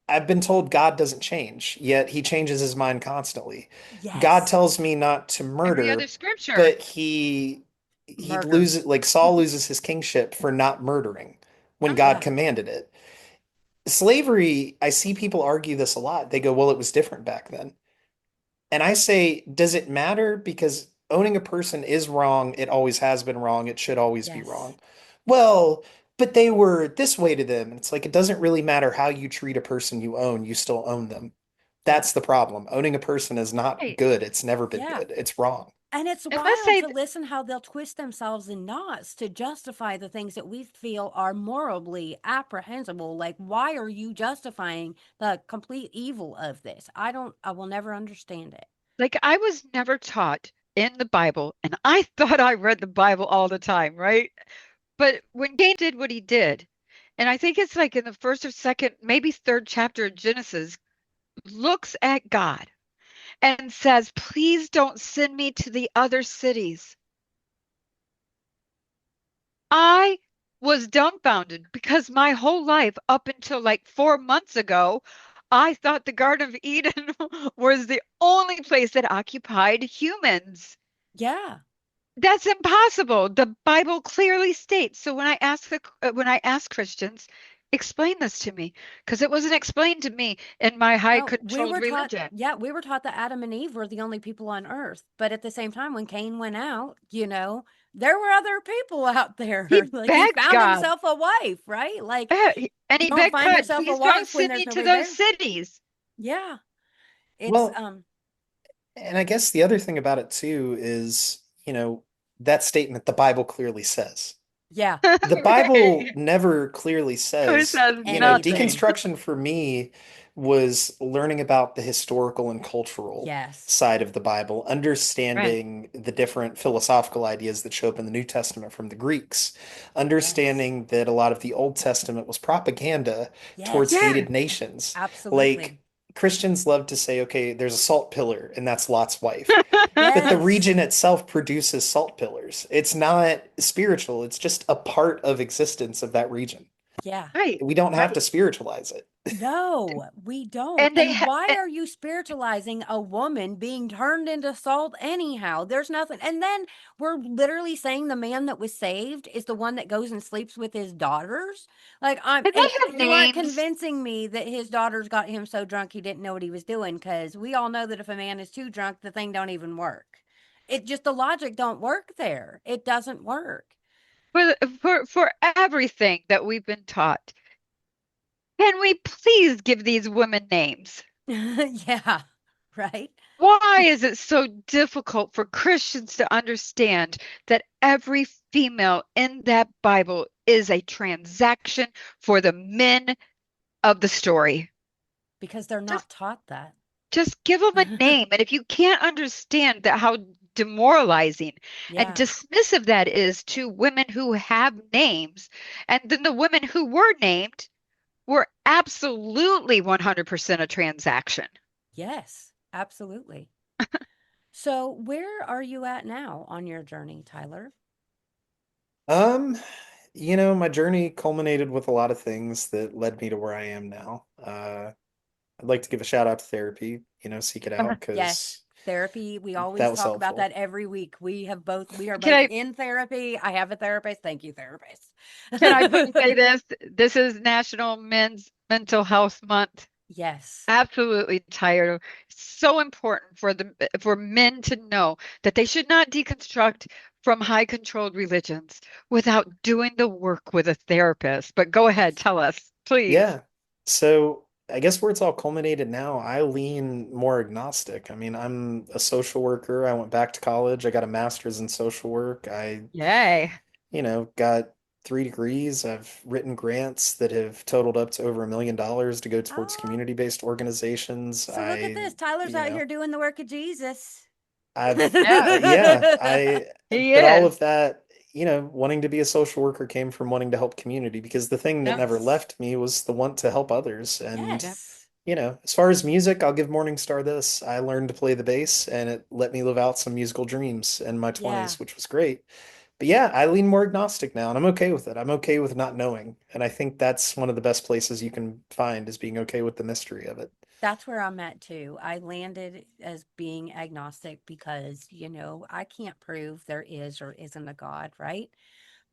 I've been told God doesn't change, yet he changes his mind constantly. God Yes. tells me not to Every other murder, scripture. but he Murdered. loses, like Saul loses his kingship for not murdering when Huh? God Yeah. commanded it. Slavery, I see people argue this a lot. They go, "Well, it was different back then." And I say, does it matter? Because owning a person is wrong. It always has been wrong. It should always be Yes. wrong. Well, but they were this way to them. And it's like, it doesn't really matter how you treat a person you own, you still own them. Yep. That's the problem. Owning a person is not Right. good. It's never been Yeah. good. It's wrong. And it's And let's wild say, to listen how they'll twist themselves in knots to justify the things that we feel are morally apprehensible. Like, why are you justifying the complete evil of this? I will never understand it. like, I was never taught in the Bible, and I thought I read the Bible all the time, right? But when Cain did what he did, and I think it's like in the first or second, maybe third chapter of Genesis, looks at God and says, please don't send me to the other cities. I was dumbfounded because my whole life, up until like 4 months ago, I thought the Garden of Eden was the only place that occupied humans. Yeah. That's impossible. The Bible clearly states. So when I ask Christians, explain this to me, because it wasn't explained to me in my high No, we controlled were taught, religion. yeah, we were taught that Adam and Eve were the only people on earth. But at the same time, when Cain went out, there were other people out there. He Like he begged found God. himself a wife, right? Like And you he don't begged find God, yourself a please don't wife when send there's me to nobody those there. cities. Yeah. It's Well, and I guess the other thing about it too is, that statement the Bible clearly says. yeah, The Bible Right. never clearly It says, says anything. nothing. deconstruction for me was learning about the historical and cultural Yes. side of the Bible, Right. understanding the different philosophical ideas that show up in the New Testament from the Greeks, Yes. understanding that a lot of the Old Testament was propaganda towards Yes. Yeah. hated nations. Like Absolutely. Christians love to say, okay, there's a salt pillar, and that's Lot's wife. But the Yes. region itself produces salt pillars. It's not spiritual, it's just a part of existence of that region. Yeah. Right. We don't have to Right. spiritualize it. No, we don't. And they And ha why are you spiritualizing a woman being turned into salt anyhow? There's nothing. And then we're literally saying the man that was saved is the one that goes and sleeps with his daughters. Like and and they have you aren't names. convincing me that his daughters got him so drunk he didn't know what he was doing because we all know that if a man is too drunk, the thing don't even work. It just the logic don't work there. It doesn't work. For everything that we've been taught. Can we please give these women names? Yeah, right? Why is it so difficult for Christians to understand that every female in that Bible is a transaction for the men of the story? Because they're Just not taught that. just give them a name. And if you can't understand that how demoralizing and Yeah. dismissive that is to women who have names, and then the women who were named were absolutely 100% a transaction. Yes, absolutely. So, where are you at now on your journey, Tyler? Um, my journey culminated with a lot of things that led me to where I am now. I'd like to give a shout out to therapy, seek it out Yes, because therapy. We that always was talk about that helpful. every week. We are Can both I in therapy. I have a therapist. Thank you, therapist. can I please say this? This is National Men's Mental Health Month. Yes. Absolutely tired. So important for men to know that they should not deconstruct from high controlled religions without doing the work with a therapist. But go ahead, Yes. tell us, please. Yeah. So I guess where it's all culminated now, I lean more agnostic. I mean, I'm a social worker. I went back to college. I got a master's in social work. I, Yay. got 3 degrees. I've written grants that have totaled up to over $1 million to go towards Oh, community-based organizations. so look at this. Tyler's out here doing the work of Jesus. Yeah, Yeah, he but all is. of that, wanting to be a social worker came from wanting to help community because the thing that Yep. never Yes. left me was the want to help others. And, Yep. Yes. as far as music, I'll give Morningstar this. I learned to play the bass and it let me live out some musical dreams in my Yeah. 20s, which was great. But yeah, I lean more agnostic now and I'm okay with it. I'm okay with not knowing. And I think that's one of the best places you can find is being okay with the mystery of it. That's where I'm at too. I landed as being agnostic because, I can't prove there is or isn't a God, right?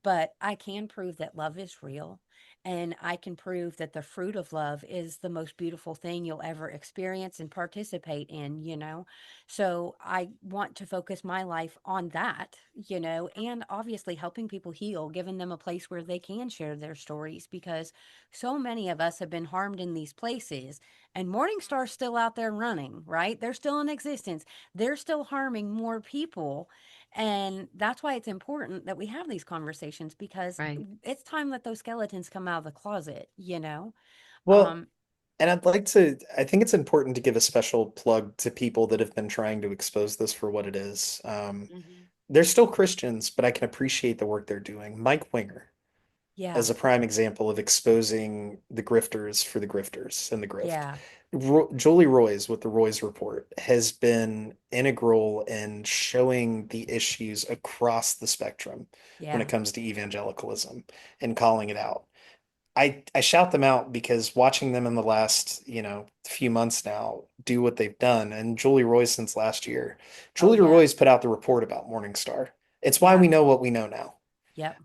But I can prove that love is real. And I can prove that the fruit of love is the most beautiful thing you'll ever experience and participate in. So I want to focus my life on that, and obviously helping people heal, giving them a place where they can share their stories because so many of us have been harmed in these places. And Morningstar's still out there running, right? They're still in existence. They're still harming more people, and that's why it's important that we have these conversations because Right. it's time that those skeletons come out of the closet. Well, Um, and I think it's important to give a special plug to people that have been trying to expose this for what it is. mhm. They're still Christians, but I can appreciate the work they're doing. Mike Winger. Yeah. as a prime example of exposing the grifters for the grifters and the grift. Yeah. Julie Roys with the Roys Report has been integral in showing the issues across the spectrum when it Yeah. comes to evangelicalism and calling it out. I shout them out because watching them in the last, few months now do what they've done, and Julie Roys since last year. Oh, Julie yeah. Roys put out the report about Morningstar. It's why Yeah. we know what we know now. Yep.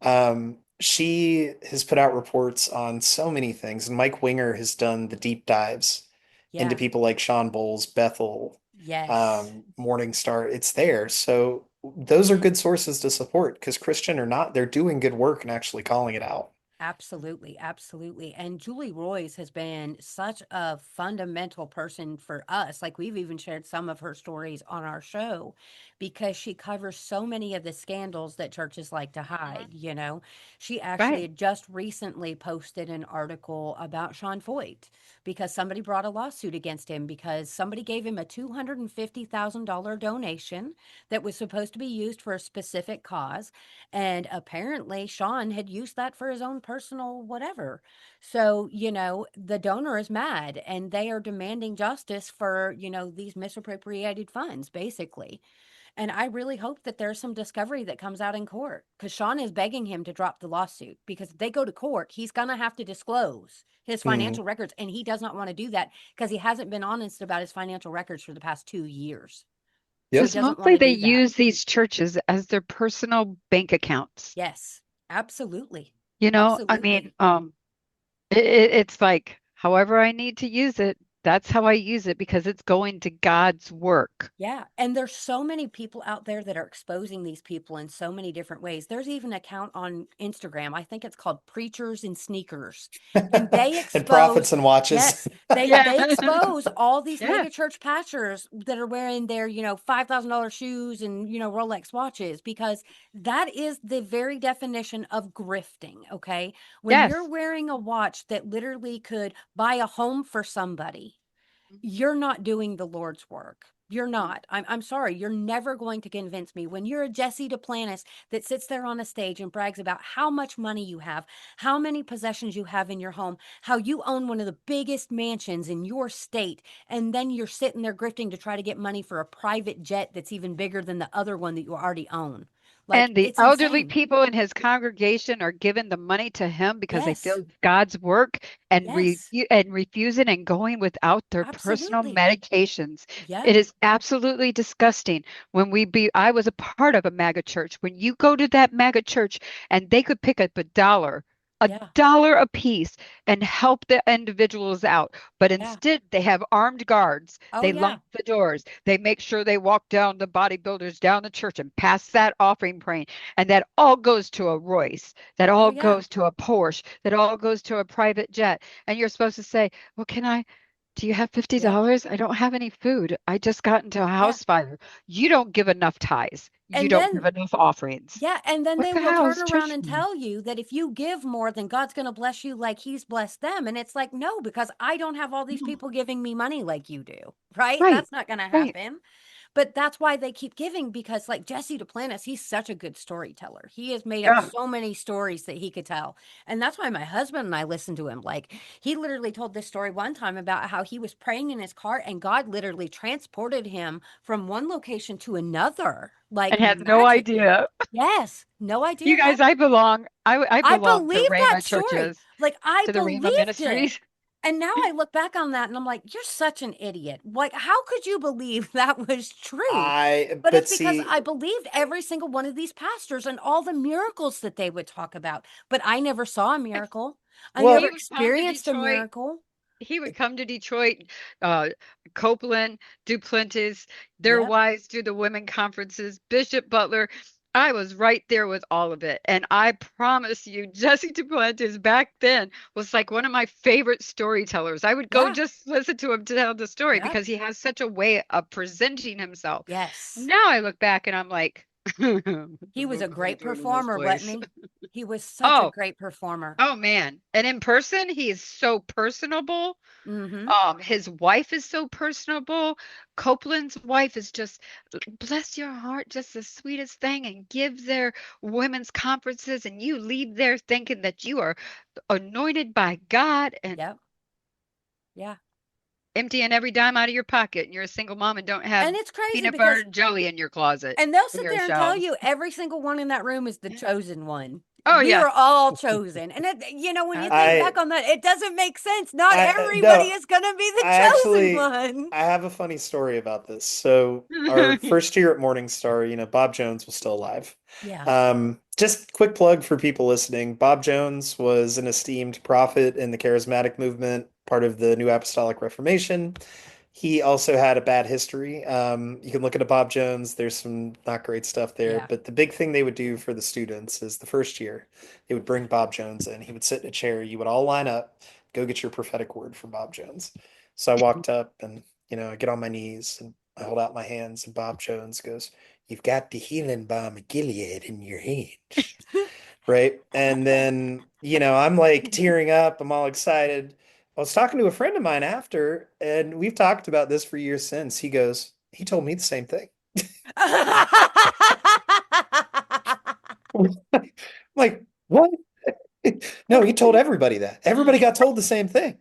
She has put out reports on so many things, and Mike Winger has done the deep dives into Yeah. people like Sean Bowles, Bethel, Yes. Morningstar. It's there. So those are good sources to support because Christian or not, they're doing good work and actually calling it out. Absolutely, absolutely. And Julie Roys has been such a fundamental person for us. Like we've even shared some of her stories on our show because she covers so many of the scandals that churches like to Mhm. hide, you know. She actually Right. had just recently posted an article about Sean Foyt because somebody brought a lawsuit against him because somebody gave him a $250,000 donation that was supposed to be used for a specific cause. And apparently, Sean had used that for his own personal whatever. So, the donor is mad and they are demanding justice for, these misappropriated funds, basically. And I really hope that there's some discovery that comes out in court because Sean is begging him to drop the lawsuit because if they go to court, he's going to have to disclose his Hmm. financial records. And he does not want to do that because he hasn't been honest about his financial records for the past 2 years. He Yep. Because doesn't want mostly to they do that. use these churches as their personal bank accounts. Yes, absolutely. I mean, Absolutely. it's like however I need to use it, that's how I use it because it's going to God's work. Yeah, and there's so many people out there that are exposing these people in so many different ways. There's even an account on Instagram. I think it's called Preachers and Sneakers. And they And prophets expose, and watches. yes, they Yeah. they expose all these Yeah. mega church pastors that are wearing their, $5,000 shoes and, Rolex watches because that is the very definition of grifting, okay? When you're Yes. wearing a watch that literally could buy a home for somebody, Mhm. you're not doing the Lord's work. You're not. I'm sorry. You're never going to convince me. When you're a Jesse Duplantis that sits there on a stage and brags about how much money you have, how many possessions you have in your home, how you own one of the biggest mansions in your state, and then you're sitting there grifting to try to get money for a private jet that's even bigger than the other one that you already own. Like, And the it's elderly insane. people in his congregation are giving the money to him because they feel Yes. it's God's work and Yes. refusing and going without their personal Absolutely. medications. Yep. It is absolutely disgusting. I was a part of a MAGA church. When you go to that MAGA church and they could pick up a Yeah. dollar a piece and help the individuals out. But Yeah. instead, they have armed guards. Oh, They yeah. lock the doors. They make sure they walk down the bodybuilders down the church and pass that offering praying. And that all goes to a Royce. That Oh, all yeah. goes to a Porsche. That all goes to a private jet. And you're supposed to say, well, do you have Yep. $50? I don't have any food. I just got into a Yeah. house fire. You don't give enough tithes. You And don't give then enough offerings. Yeah, and then What they the will hell turn is around church and for you? tell you that if you give more, then God's going to bless you like he's blessed them. And it's like, no, because I don't have all these No. people giving me money like you do, right? Right. That's not going to Right. happen. But that's why they keep giving because, like Jesse Duplantis, he's such a good storyteller. He has made up Yeah. so many stories that he could tell. And that's why my husband and I listen to him. Like, he literally told this story one time about how he was praying in his car and God literally transported him from one location to another, And like has no magically. idea. Yes, no You idea how. guys, I I belong to believe that Rhema story. churches, Like, I to the Rhema believed it. ministries. And now I look back on that and I'm like, you're such an idiot. Like, how could you believe that was true? But But it's because see, I believed every single one of these pastors and all the miracles that they would talk about. But I never saw a miracle. I well, never He would come to experienced a Detroit. miracle. He would come to Detroit, uh, Copeland, Duplantis, their Yep. wives do the women conferences, Bishop Butler. I was right there with all of it. And I promise you, Jesse Duplantis back then was like one of my favorite storytellers. I would go Yeah. just listen to him tell the story Yep. because he has such a way of presenting himself. Yes. Now I look back and I'm like, He was a Remember him great doing in his performer, wasn't voice. he? He was such a Oh, great performer. oh man. And in person, he is so personable. Mm-hmm. His wife is so personable. Copeland's wife is just, bless your heart, just the sweetest thing, and gives their women's conferences, and you leave there thinking that you are anointed by God and Yep. Yeah. emptying every dime out of your pocket, and you're a single mom and don't have And it's crazy peanut butter because, and jelly in your closet, and they'll in sit your there and tell shelves. you every single one in that room is the chosen one. Oh We yeah. were all chosen. And when you think I back on that, it doesn't make sense. Not everybody no, is going to be the I chosen actually one. I have a funny story about this. So our first year at Morningstar, Bob Jones was still alive. Yeah. Just quick plug for people listening. Bob Jones was an esteemed prophet in the Charismatic movement, part of the New Apostolic Reformation. He also had a bad history. You can look into Bob Jones. There's some not great stuff there. Yeah. But the big thing they would do for the students is the first year, they would bring Bob Jones in. He would sit in a chair. You would all line up, go get your prophetic word from Bob Jones. So I walked up and, I get on my knees and I hold out my hands, and Bob Jones goes, "You've got the healing balm of Gilead in your hands." Right. And then, I'm like tearing up. I'm all excited. I was talking to a friend of mine after, and we've talked about this for years since. He told me the same thing. Like, what? No, he told everybody that. Everybody got told the same thing.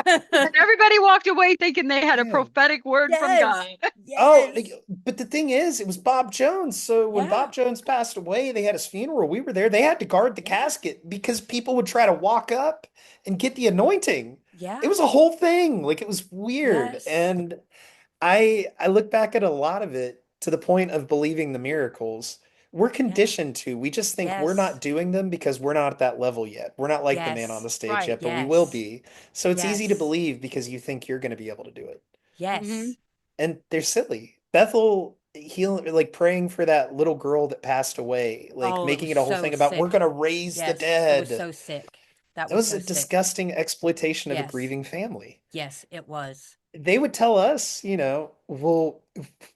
And everybody walked away thinking they had a Man. prophetic word from Yes. God. Oh, Yes. but the thing is, it was Bob Jones. So when Yeah. Bob Jones passed away, they had his funeral. We were there. They had to guard the Yeah. casket because people would try to walk up and get the anointing. It Yeah. was a whole thing. Like, it was weird. Yes. And I look back at a lot of it to the point of believing the miracles. We're Yeah. conditioned to. We just think we're Yes. not doing them because we're not at that level yet. We're not like the man on Yes. the stage Right. yet, but we will Yes. be. So it's easy to Yes. believe because you think you're going to be able to do it. Hmm. Yes. And they're silly. Bethel healing, like praying for that little girl that passed away, like Oh, it making was it a whole so thing about we're sick. gonna raise the Yes. It was dead. so sick. That That was was a so sick. disgusting exploitation of a Yes. grieving family. Yes, it was. They would tell us, we'll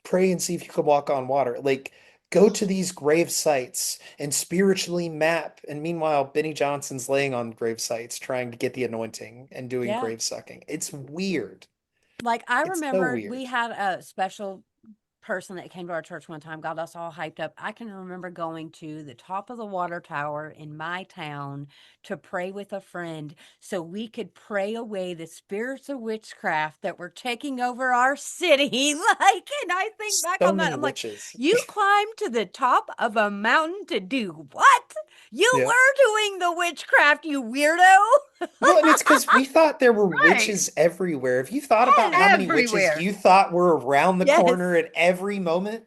pray and see if you can walk on water. Like, go to these grave sites and spiritually map. And meanwhile, Benny Johnson's laying on grave sites trying to get the anointing and doing Yeah. grave sucking. It's weird. Like I It's so remember we weird. had a special person that came to our church one time, got us all hyped up. I can remember going to the top of the water tower in my town to pray with a friend so we could pray away the spirits of witchcraft that were taking over our city. Like, and I think back So on that, many I'm like, witches. you climbed to the top of a mountain to do what? You Yeah. were doing the witchcraft, you weirdo. Well, and it's because we thought there were Right. witches everywhere. Have you thought about how Yes. many witches Everywhere. you thought were around the corner Yes. at every moment?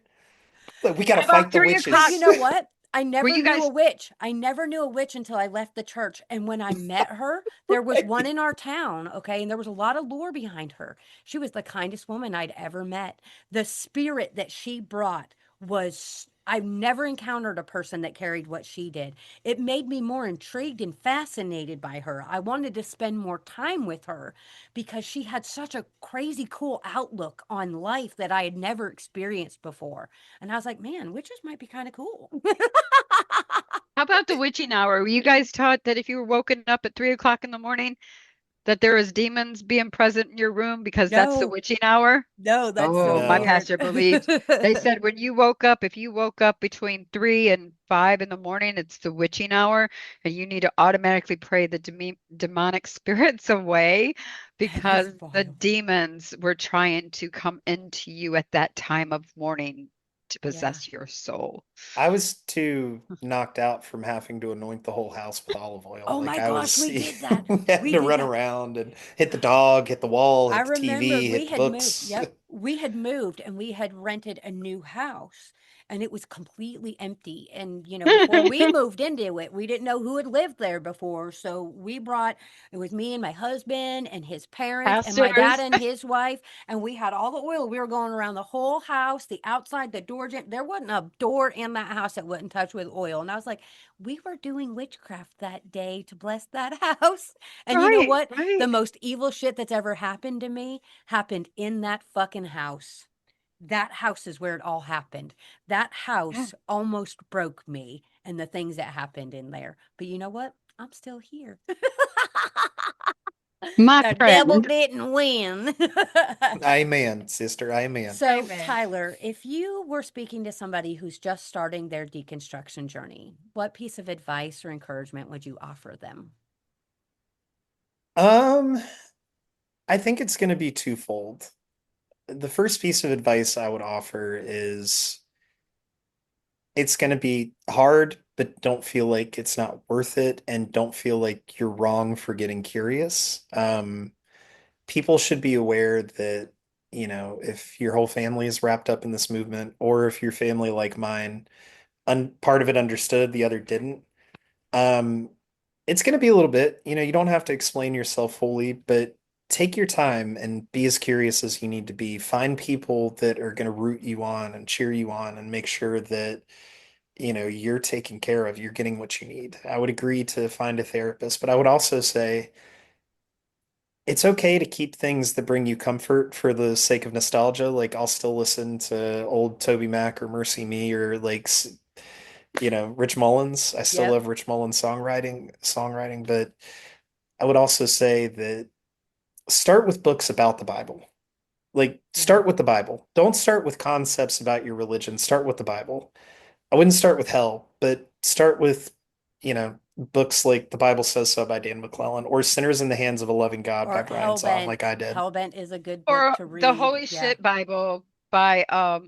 Like, we got to At about fight the 3 o'clock. But you witches. know what? I Were never you knew guys a witch. I never knew a witch until I left the church. And when I met her, there was one Right. in our town, okay? And there was a lot of lore behind her. She was the kindest woman I'd ever met. The spirit that she brought was, I've never encountered a person that carried what she did. It made me more intrigued and fascinated by her. I wanted to spend more time with her because she had such a crazy cool outlook on life that I had never experienced before. And I was like, man, witches might be kind of cool. How about the witching hour? Were you guys taught that if you were woken up at 3 o'clock in the morning, that there was demons being present in your room because that's the No, witching hour? no, that's so Oh, my No. weird. pastor believed. They said when you woke up, if you woke up between 3 and 5 in the morning, it's the witching hour, and you need to automatically pray the demonic spirits away That is because the wild. demons were trying to come into you at that time of morning to Yeah. possess your soul. I was too knocked out from having to anoint the whole house with olive oil. Oh Like, my I gosh, was, we did that. we had We to did run that. around and hit the dog, hit the wall, I hit the remember TV, we hit the had moved. books. Yep. We had moved and we had rented a new house and it was completely empty. And, before we moved into it, we didn't know who had lived there before. So it was me and my husband and his parents and my dad Pastors. and his wife. And we had all the oil. We were going around the whole house, the outside, the door. There wasn't a door in that house that wasn't touched with oil. And I was like, we were doing witchcraft that day to bless that house. And you know Right, what? The right. most evil shit that's ever happened to me happened in that fucking house. that house is where it all happened. That Yeah. house almost broke me and the things that happened in there. But you know what? I'm still here. My The devil friend. didn't win. Amen, sister. Amen. So, Amen. Tyler, if you were speaking to somebody who's just starting their deconstruction journey, what piece of advice or encouragement would you offer them? Um, I think it's going to be twofold. The first piece of advice I would offer is it's going to be hard, but don't feel like it's not worth it and don't feel like you're wrong for getting curious. People should be aware that, if your whole family is wrapped up in this movement, or if your family, like mine, part of it understood, the other didn't. Um, it's going to be a little bit, you don't have to explain yourself fully, but take your time and be as curious as you need to be. Find people that are going to root you on and cheer you on and make sure that, you're taken care of, you're getting what you need. I would agree to find a therapist, but I would also say it's okay to keep things that bring you comfort for the sake of nostalgia. Like I'll still listen to old Toby Mac or Mercy Me or like Rich Mullins. I still Yep. love Rich Mullins songwriting, but I would also say that start with books about the Bible. Like Yeah. start with the Bible. Don't start with concepts about your religion. Start with the Bible. I wouldn't start with hell, but start with, books like The Bible Says So by Dan McClellan or Sinners in the Hands of a Loving God by Or Brian Zahn, like Hellbent. I did. Hellbent is a good book Or to the read. Holy Yeah. Shit Bible by I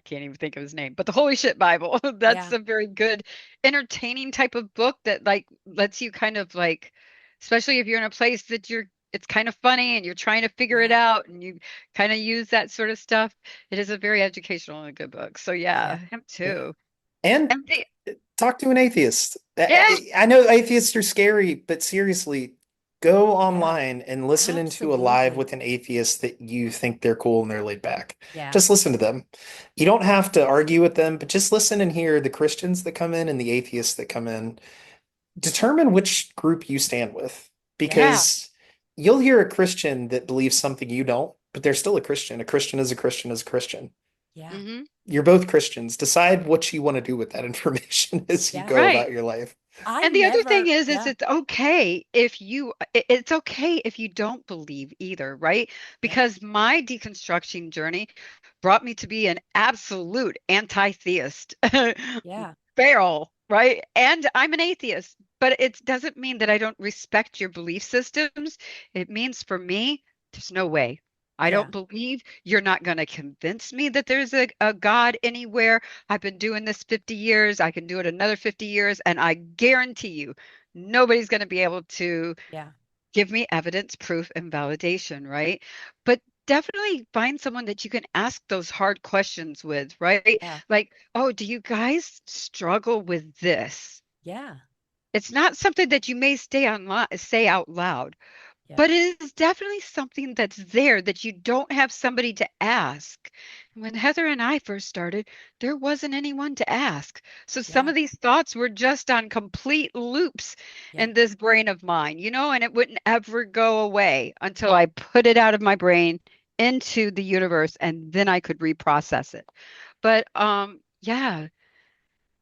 can't even think of his name, but the Holy Shit Bible. That's Yeah. a very good, entertaining type of book that like lets you kind of like, especially if you're in a place that it's kind of funny and you're trying to figure it Yeah. out and you kind of use that sort of stuff. It is a very educational and a good book. So yeah, Yeah. him too. And And the, talk to an atheist. yeah, I know atheists are scary, but seriously, go Yeah. online and listen into a live Absolutely. with an atheist that you think they're cool and they're laid back. Yeah. Just listen to them. You don't have to argue with them, but just listen and hear the Christians that come in and the atheists that come in. Determine which group you stand with Yeah. yeah, because you'll hear a Christian that believes something you don't, but they're still a Christian. A Christian is a Christian is a Christian. Yeah. hmm You're both Christians. Decide what you want to do with that information as you Yeah. go right. about your life. I And the other thing never, is yeah. it's okay if you don't believe either, right? Yeah. Because my deconstruction journey brought me to be an absolute anti-theist Yeah. barrel, right? And I'm an atheist, but it doesn't mean that I don't respect your belief systems. It means for me, there's no way. I Yeah. don't believe you're not going to convince me that there's a God anywhere. I've been doing this 50 years. I can do it another 50 years. And I guarantee you, nobody's going to be able to Yeah. give me evidence, proof, and validation, right? But definitely find someone that you can ask those hard questions with, right? Yeah. Like, oh, do you guys struggle with this? Yeah. It's not something that you may say out loud, Yep. but it is definitely something that's there that you don't have somebody to ask. When Heather and I first started, there wasn't anyone to ask. So some Yeah. of these thoughts were just on complete loops Yep. in this brain of mine, and it wouldn't ever go away until I put it out of my brain into the universe and then I could reprocess it. But yeah,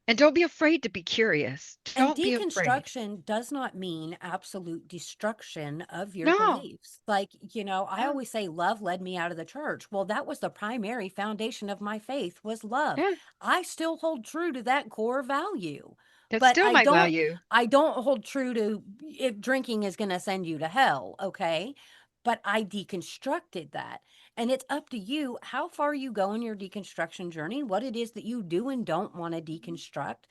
and don't be afraid to be curious. And Don't be afraid. deconstruction does not mean absolute destruction of your No. beliefs. Like, I No. always say love led me out of the church. Well, that was the primary foundation of my faith was love. Yeah, I still hold true to that core value. that's But still I my don't value. I don't hold true to if drinking is going to send you to hell, okay? But I deconstructed that. And it's up to you how far you go in your deconstruction journey, what it is that you do and don't want to deconstruct,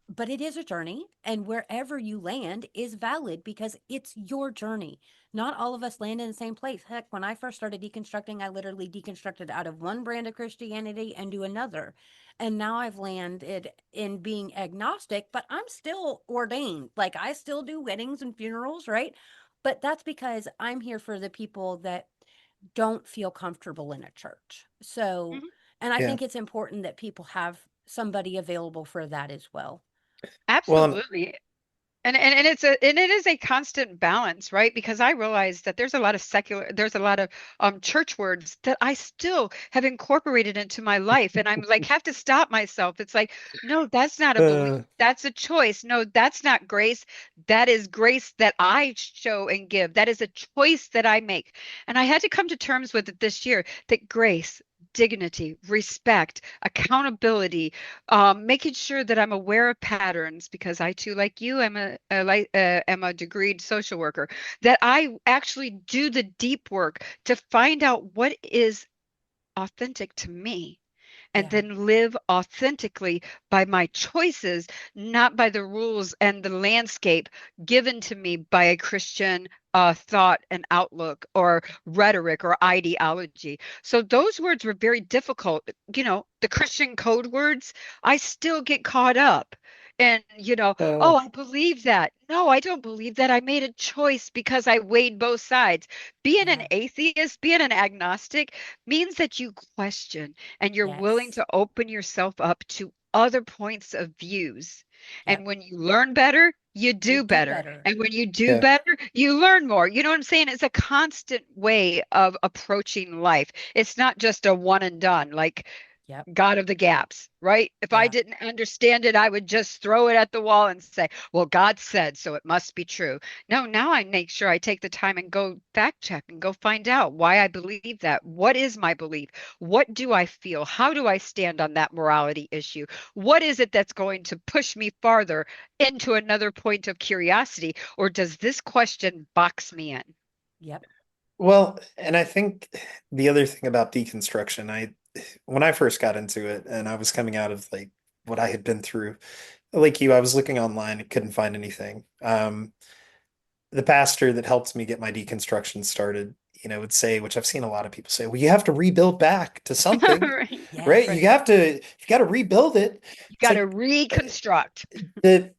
but it is a journey, and wherever you land is valid because it's your journey. Not all of us land in the same place. Heck, when I first started deconstructing, I literally deconstructed out of one brand of Christianity into another. And now I've landed in being agnostic, but I'm still ordained. Like I still do weddings and funerals, right? But that's because I'm here for the people that don't feel comfortable in a church. So, Mhm. and I Yeah. think it's important that people have somebody available for that as well. Well, Absolutely. And it is a constant balance, right? Because I realize that there's a lot of church words that I still have incorporated into my life. And I'm like, have to stop myself. It's like, no, that's not a belief. Uh, That's a choice. No, that's not grace. That is grace that I show and give. That is a choice that I make. And I had to come to terms with it this year that grace, dignity, respect, accountability, making sure that I'm aware of patterns because I too, like you, am a degreed social worker. That I actually do the deep work to find out what is authentic to me and Yeah. then live authentically by my choices, not by the rules and the landscape given to me by a Christian thought and outlook or rhetoric or ideology. So those words were very difficult. You know, the Christian code words, I still get caught up. And, uh, oh, I believe that. No, I don't believe that. I made a choice because I weighed both sides. Being an Yeah. atheist, being an agnostic means that you question and you're willing Yes. to open yourself up to other points of views. Yep. And when you learn better, you You do do better. better. And when you do yeah. better, you learn more. You know what I'm saying? It's a constant way of approaching life. It's not just a one and done. Like Yep. God of the gaps, right? If I Yeah. didn't understand it, I would just throw it at the wall and say, well, God said, so it must be true. No, now I make sure I take the time and go fact check and go find out why I believe that. What is my belief? What do I feel? How do I stand on that morality issue? What is it that's going to push me farther into another point of curiosity? Or does this question box me in? Yep. Well, and I think the other thing about deconstruction, when I first got into it and I was coming out of like what I had been through, like you, I was looking online and couldn't find anything. The pastor that helped me get my deconstruction started, would say, which I've seen a lot of people say, well, you have to rebuild back to something, Right. right? Yes. Right. You got to rebuild it. You It's got to like reconstruct. the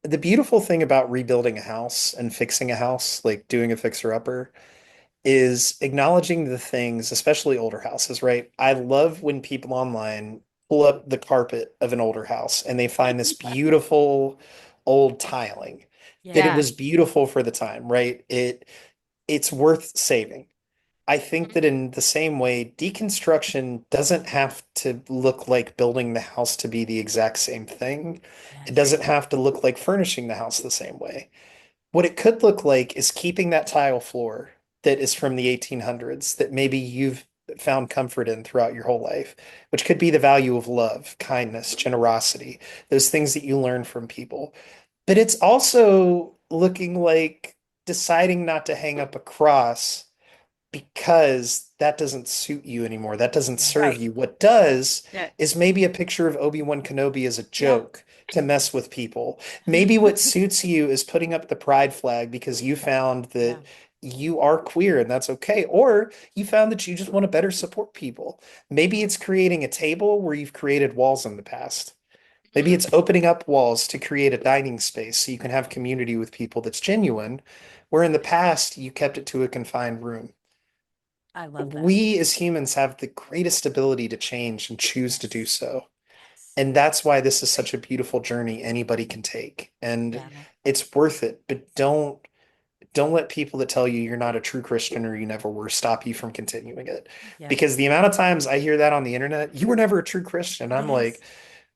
the beautiful thing about rebuilding a house and fixing a house, like doing a fixer-upper, is acknowledging the things, especially older houses, right? I love when people online pull up the carpet of an older house and they find this beautiful old tiling that it Yeah. Yeah. was beautiful for the time, right? It's worth saving. I think that in the same way, deconstruction doesn't have to look like building the house to be the exact same thing. It Yes. doesn't have to look like furnishing the house the same way. What it could look like is keeping that tile floor that is from the 1800s that maybe you've found comfort in throughout your whole life, which could be the value of love, kindness, generosity, those things that you learn from people. But it's also looking like deciding not to hang up a cross because that doesn't suit you anymore. That doesn't serve Yes. Right. you. What does Yeah. is maybe a picture of Obi-Wan Kenobi as a Yeah. joke to mess with people. Maybe what suits you is putting up the pride flag because you found Yeah. that you are queer and that's okay. Or you found that you just want to better support people. Maybe Yeah. it's creating a table where you've created walls in the past. Maybe Mhm. it's opening up walls to create a dining space so you can have community with people that's genuine, where in the past you kept it to a confined room. I love that. We as humans have the greatest ability to change and choose to do Yes. so. Yes. And that's why this is such a beautiful journey anybody can take. And Yeah. it's worth it, but don't let people that tell you you're not a true Christian or you never were stop you from continuing it. Yep. Because the amount of times I hear that on the internet, you were never a true Christian. I'm like, Yes.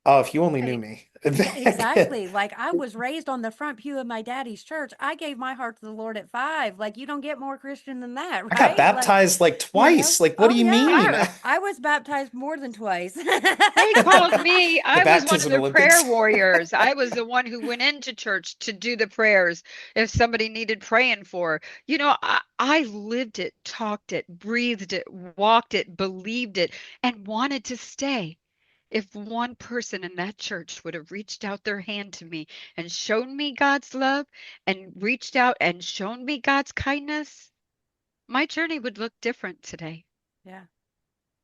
oh, if you only knew Right. me. Exactly. Like I was raised on the front pew of my daddy's church. I gave my heart to the Lord at 5. Like you don't get more Christian than that, I got right? Like, baptized like you know? twice. Like, what do Oh you yeah. mean? I I was baptized more than twice. They called me, The I was one of baptism the prayer Olympics. warriors. I was the one who went into church to do the prayers if somebody needed praying for. I lived it, talked it, breathed it, walked it, believed it, and wanted to stay. If one person in that church would have reached out their hand to me and shown me God's love and reached out and shown me God's kindness, my journey would look different today. Yeah.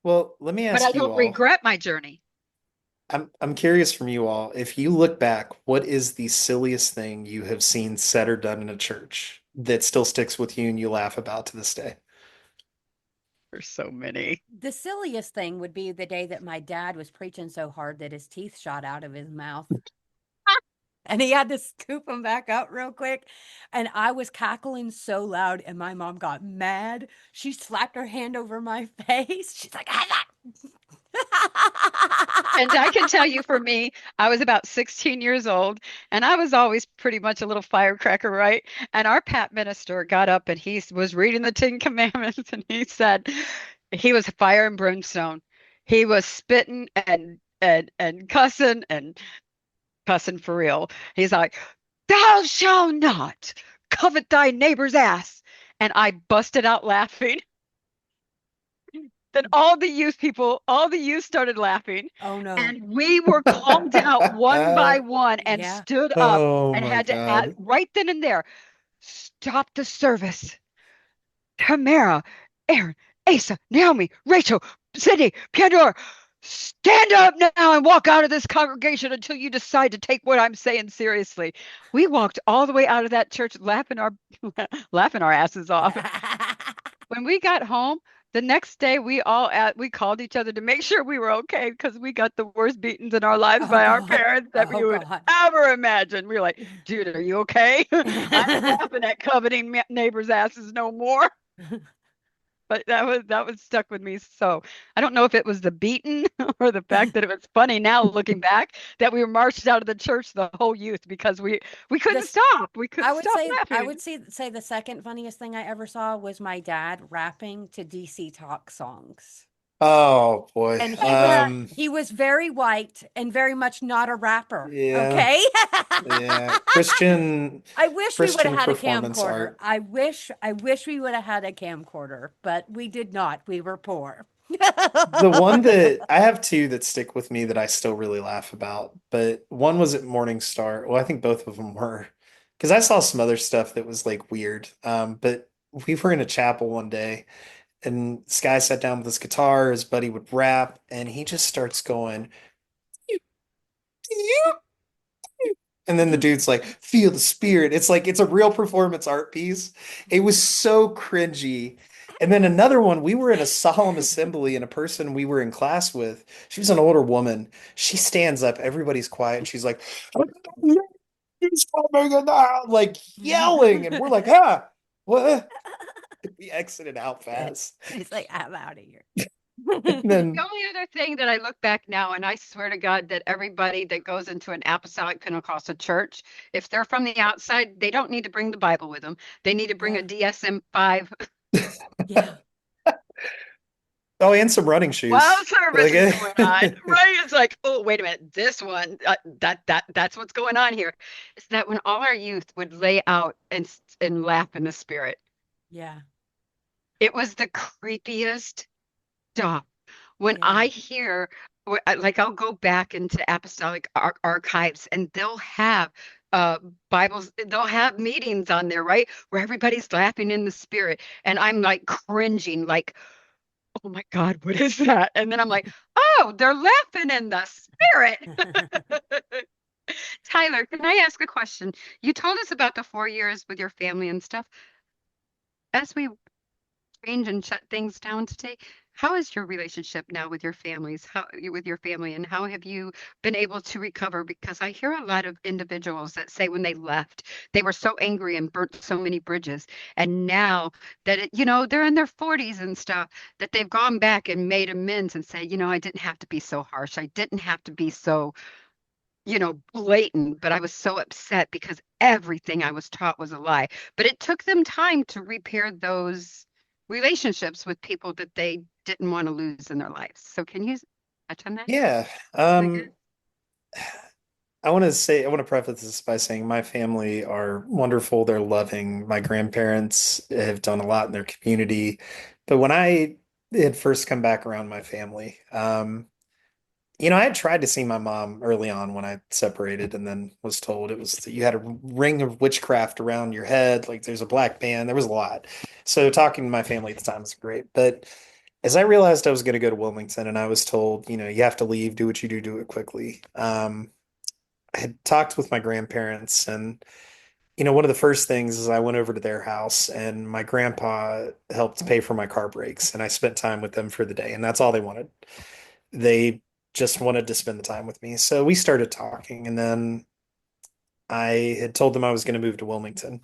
Well, let me But I ask you don't all. regret my journey. I'm curious from you all, if you look back, what is the silliest thing you have seen said or done in a church that still sticks with you and you laugh about to this day? There's so many. The silliest thing would be the day that my dad was preaching so hard that his teeth shot out of his mouth. And he had to scoop them back up real quick. And I was cackling so loud, and my mom got mad. She slapped her hand over my face. She's like, And I can tell you for me, I was about 16 years old and I was always pretty much a little firecracker, right? And our Pat minister got up and he was reading the Ten Commandments and he said he was fire and brimstone. He was spitting and cussing for real. He's like, "Thou shalt not covet thy neighbor's ass." And I busted out laughing. Then all the youth started laughing, oh no. and we were called out one by one and Yeah. stood up Oh and my had to add God. right then and there, stop the service. Tamara, Aaron, Asa, Naomi, Rachel, Cindy, Pandora, stand up now and walk out of this congregation until you decide to take what I'm saying seriously. We walked all the way out of that church laughing our laughing our asses off. When we got home, the next day we called each other to make sure we were okay because we got the worst beatings in our lives Oh by our God. parents that we Oh would God. ever imagine. We were like, dude, are you okay? I ain't laughing at coveting neighbors' asses no more. But that was stuck with me. So I don't know if it was the beating or the fact that it was funny now looking back that we were marched out of the church, the whole youth, because we couldn't This stop. We I couldn't would stop say I laughing. would say the second funniest thing I ever saw was my dad rapping to DC Talk songs. Oh boy. And he was very white and very much not a rapper. Yeah. Okay. Yeah. Christian I wish we would have Christian had a performance camcorder. art. I wish we would have had a camcorder, but we did not. We were poor. The one that I have two that stick with me that I still really laugh about, but one was at Morningstar. Well, I think both of them were because I saw some other stuff that was like weird. But we were in a chapel one day and this guy sat down with his guitar, his buddy would rap, and he just starts going, and then the dude's like, feel the spirit. It's like it's a real performance art piece. It was so cringy. And then another one, we were in a solemn assembly, and a person we were in class with, she was an older woman. She stands up, everybody's quiet, and she's like, he's coming and out, like yelling. And we're like, ah, what? We exited out fast. He's like, I'm out of here. And The then, only other thing that I look back now, and I swear to God that everybody that goes into an apostolic Pentecostal church, if they're from the outside, they don't need to bring the Bible with them. They need to bring a Yeah. DSM-5 Yeah. oh, and some running while shoes. service Like, is going on, right? It's like, oh, wait a minute, this one, that's what's going on here. Is that when all our youth would lay out and laugh in the spirit, Yeah. it was the creepiest stuff. When Yeah. I hear, like, I'll go back into apostolic archives and they'll have Bibles, they'll have meetings on there, right? Where everybody's laughing in the spirit. And I'm like cringing, like, oh my God, what is that? And then I'm like, oh, they're laughing in the spirit. Tyler, can I ask a question? You told us about the 4 years with your family and stuff. As we change and shut things down today. How is your relationship now with your families? With your family, and how have you been able to recover? Because I hear a lot of individuals that say when they left, they were so angry and burnt so many bridges, and now that they're in their 40s and stuff, that they've gone back and made amends and say, I didn't have to be so harsh. I didn't have to be so blatant, but I was so upset because everything I was taught was a lie. But it took them time to repair those relationships with people that they didn't want to lose in their lives. So can you touch on that? yeah. Is that good? Um, I want to preface this by saying my family are wonderful. They're loving. My grandparents have done a lot in their community. But when I had first come back around my family, I had tried to see my mom early on when I separated and then was told it was that you had a ring of witchcraft around your head, like there's a black band. There was a lot. So talking to my family at the time was great. But as I realized I was going to go to Wilmington and I was told, you have to leave, do what you do, do it quickly. I had talked with my grandparents, and one of the first things is I went over to their house, and my grandpa helped pay for my car brakes, and I spent time with them for the day, and that's all they wanted. They just wanted to spend the time with me. So we started talking, and then I had told them I was going to move to Wilmington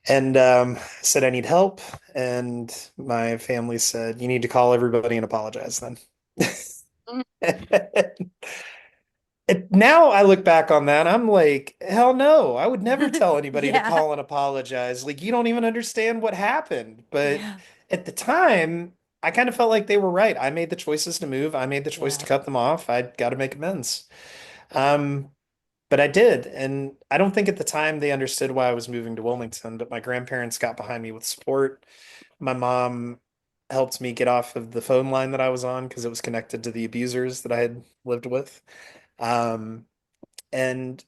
and said I need help. And my family said, you need to call everybody and apologize then. Now I look back on that, I'm like, hell no, I would never tell anybody to Yeah. call and apologize. Like, you don't even understand what happened. But Yeah. at the time, I kind of felt like they were right. I made the choices to move. I made the choice to Yeah. cut them off. I got to make amends. Um, but I did. And I don't think at the time they understood why I was moving to Wilmington, but my grandparents got behind me with support. My mom helped me get off of the phone line that I was on because it was connected to the abusers that I had lived with. Um, and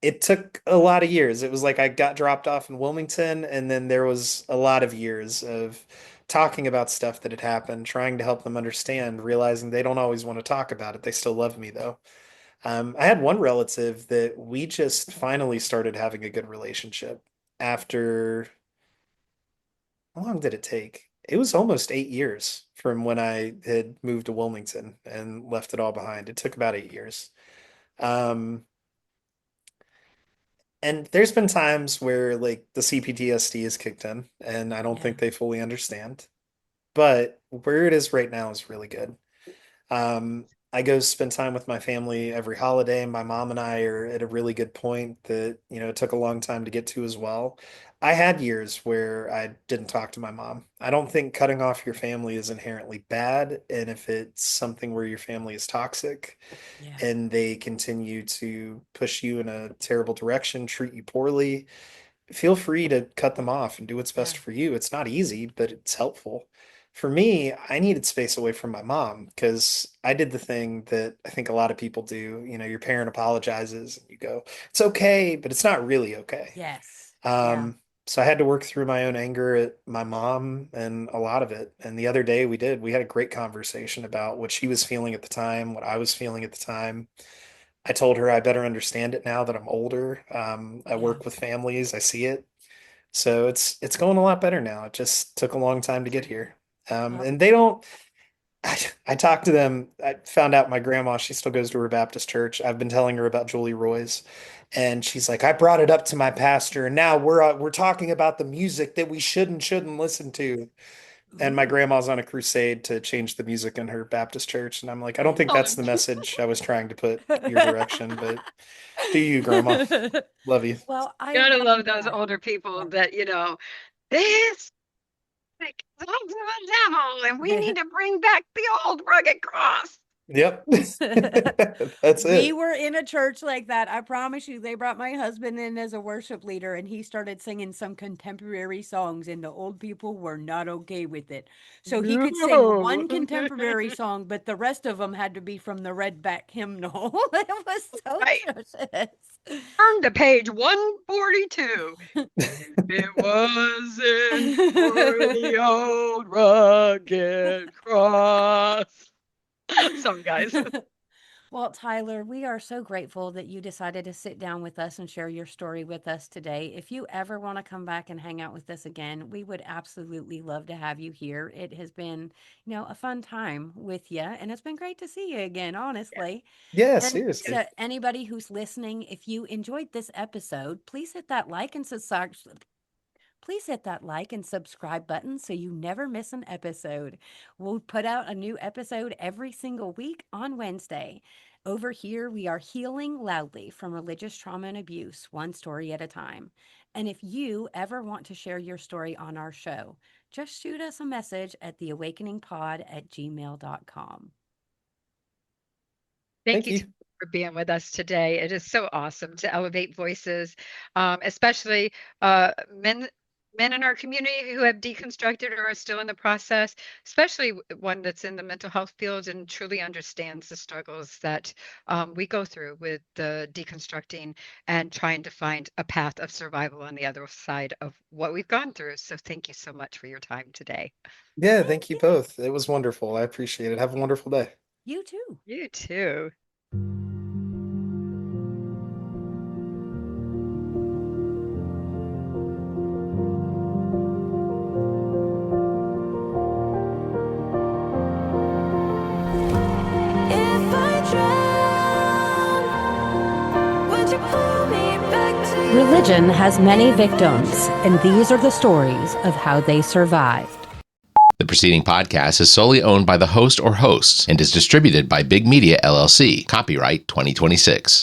it took a lot of years. It was like I got dropped off in Wilmington, and then there was a lot of years of talking about stuff that had happened, trying to help them understand, realizing they don't always want to talk about it. They still love me though. I had one relative that we just finally started having a good relationship after, how long did it take? It was almost 8 years from when I had moved to Wilmington and left it all behind. It took about 8 years. Um, And there's been times where like the CPTSD is kicked in, and I don't Yeah. think they fully understand. But where it is right now is really good. I go spend time with my family every holiday. My mom and I are at a really good point that, it took a long time to get to as well. I had years where I didn't talk to my mom. I don't think cutting off your family is inherently bad. And if it's something where your family is toxic, Yeah. and they continue to push you in a terrible direction, treat you poorly, feel free to cut them off and do what's best Yeah. for you. It's not easy, but it's helpful. For me, I needed space away from my mom because I did the thing that I think a lot of people do. Your parent apologizes and you go, it's okay, but it's not really okay. Yes. Yeah. Um, so I had to work through my own anger at my mom and a lot of it. And the other day we had a great conversation about what she was feeling at the time, what I was feeling at the time. I told her I better understand it now that I'm older. I Yeah. work with families, I see it. So it's going a lot better now. It just took a long time to get here. Well, And they don't, I talked to them. I found out my grandma, she still goes to her Baptist church. I've been telling her about Julie Roy's, and she's like, I brought it up to my pastor, and now we're talking about the music that we shouldn't listen to. And my ooh, grandma's on a crusade to change the music in her Baptist church, and I'm like, I don't think yeah. that's the message I was trying to put your direction, but do you, Grandma? Love you. Well, I Gotta love love those that. older people Yeah. that, this like the devil, and we need to bring back the old rugged cross. Yep. That's We it. were in a church like that. I promise you, they brought my husband in as a worship leader and he started singing some contemporary songs, and the old people were not okay with it. So he could sing No. one contemporary song, but the rest of them had to be from the Redback hymnal. It was so Right. atrocious. Turn to page 142. It wasn't for the old rugged cross. Some guys. Well, Tyler, we are so grateful that you decided to sit down with us and share your story with us today. If you ever want to come back and hang out with us again, we would absolutely love to have you here. It has been, a fun time with you, and it's been great to see you again, honestly. Yeah, And seriously. to anybody who's listening, if you enjoyed this episode, please hit that like and subscribe button so you never miss an episode. We'll put out a new episode every single week on Wednesday. Over here, we are healing loudly from religious trauma and abuse, one story at a time. And if you ever want to share your story on our show, just shoot us a message at theawakeningpod@gmail.com. Thank Thank you you. for being with us today. It is so awesome to elevate voices, especially men in our community who have deconstructed or are still in the process, especially one that's in the mental health field and truly understands the struggles that we go through with the deconstructing and trying to find a path of survival on the other side of what we've gone through. So thank you so much for your time today. Yeah, Thank thank you you. both. It was wonderful. I appreciate it. Have a wonderful day. You too. You too. If I drown, would you pull me back? Religion has many victims, and these are the stories of how they survived. The preceding podcast is solely owned by the host or hosts and is distributed by Big Media LLC. Copyright 2026.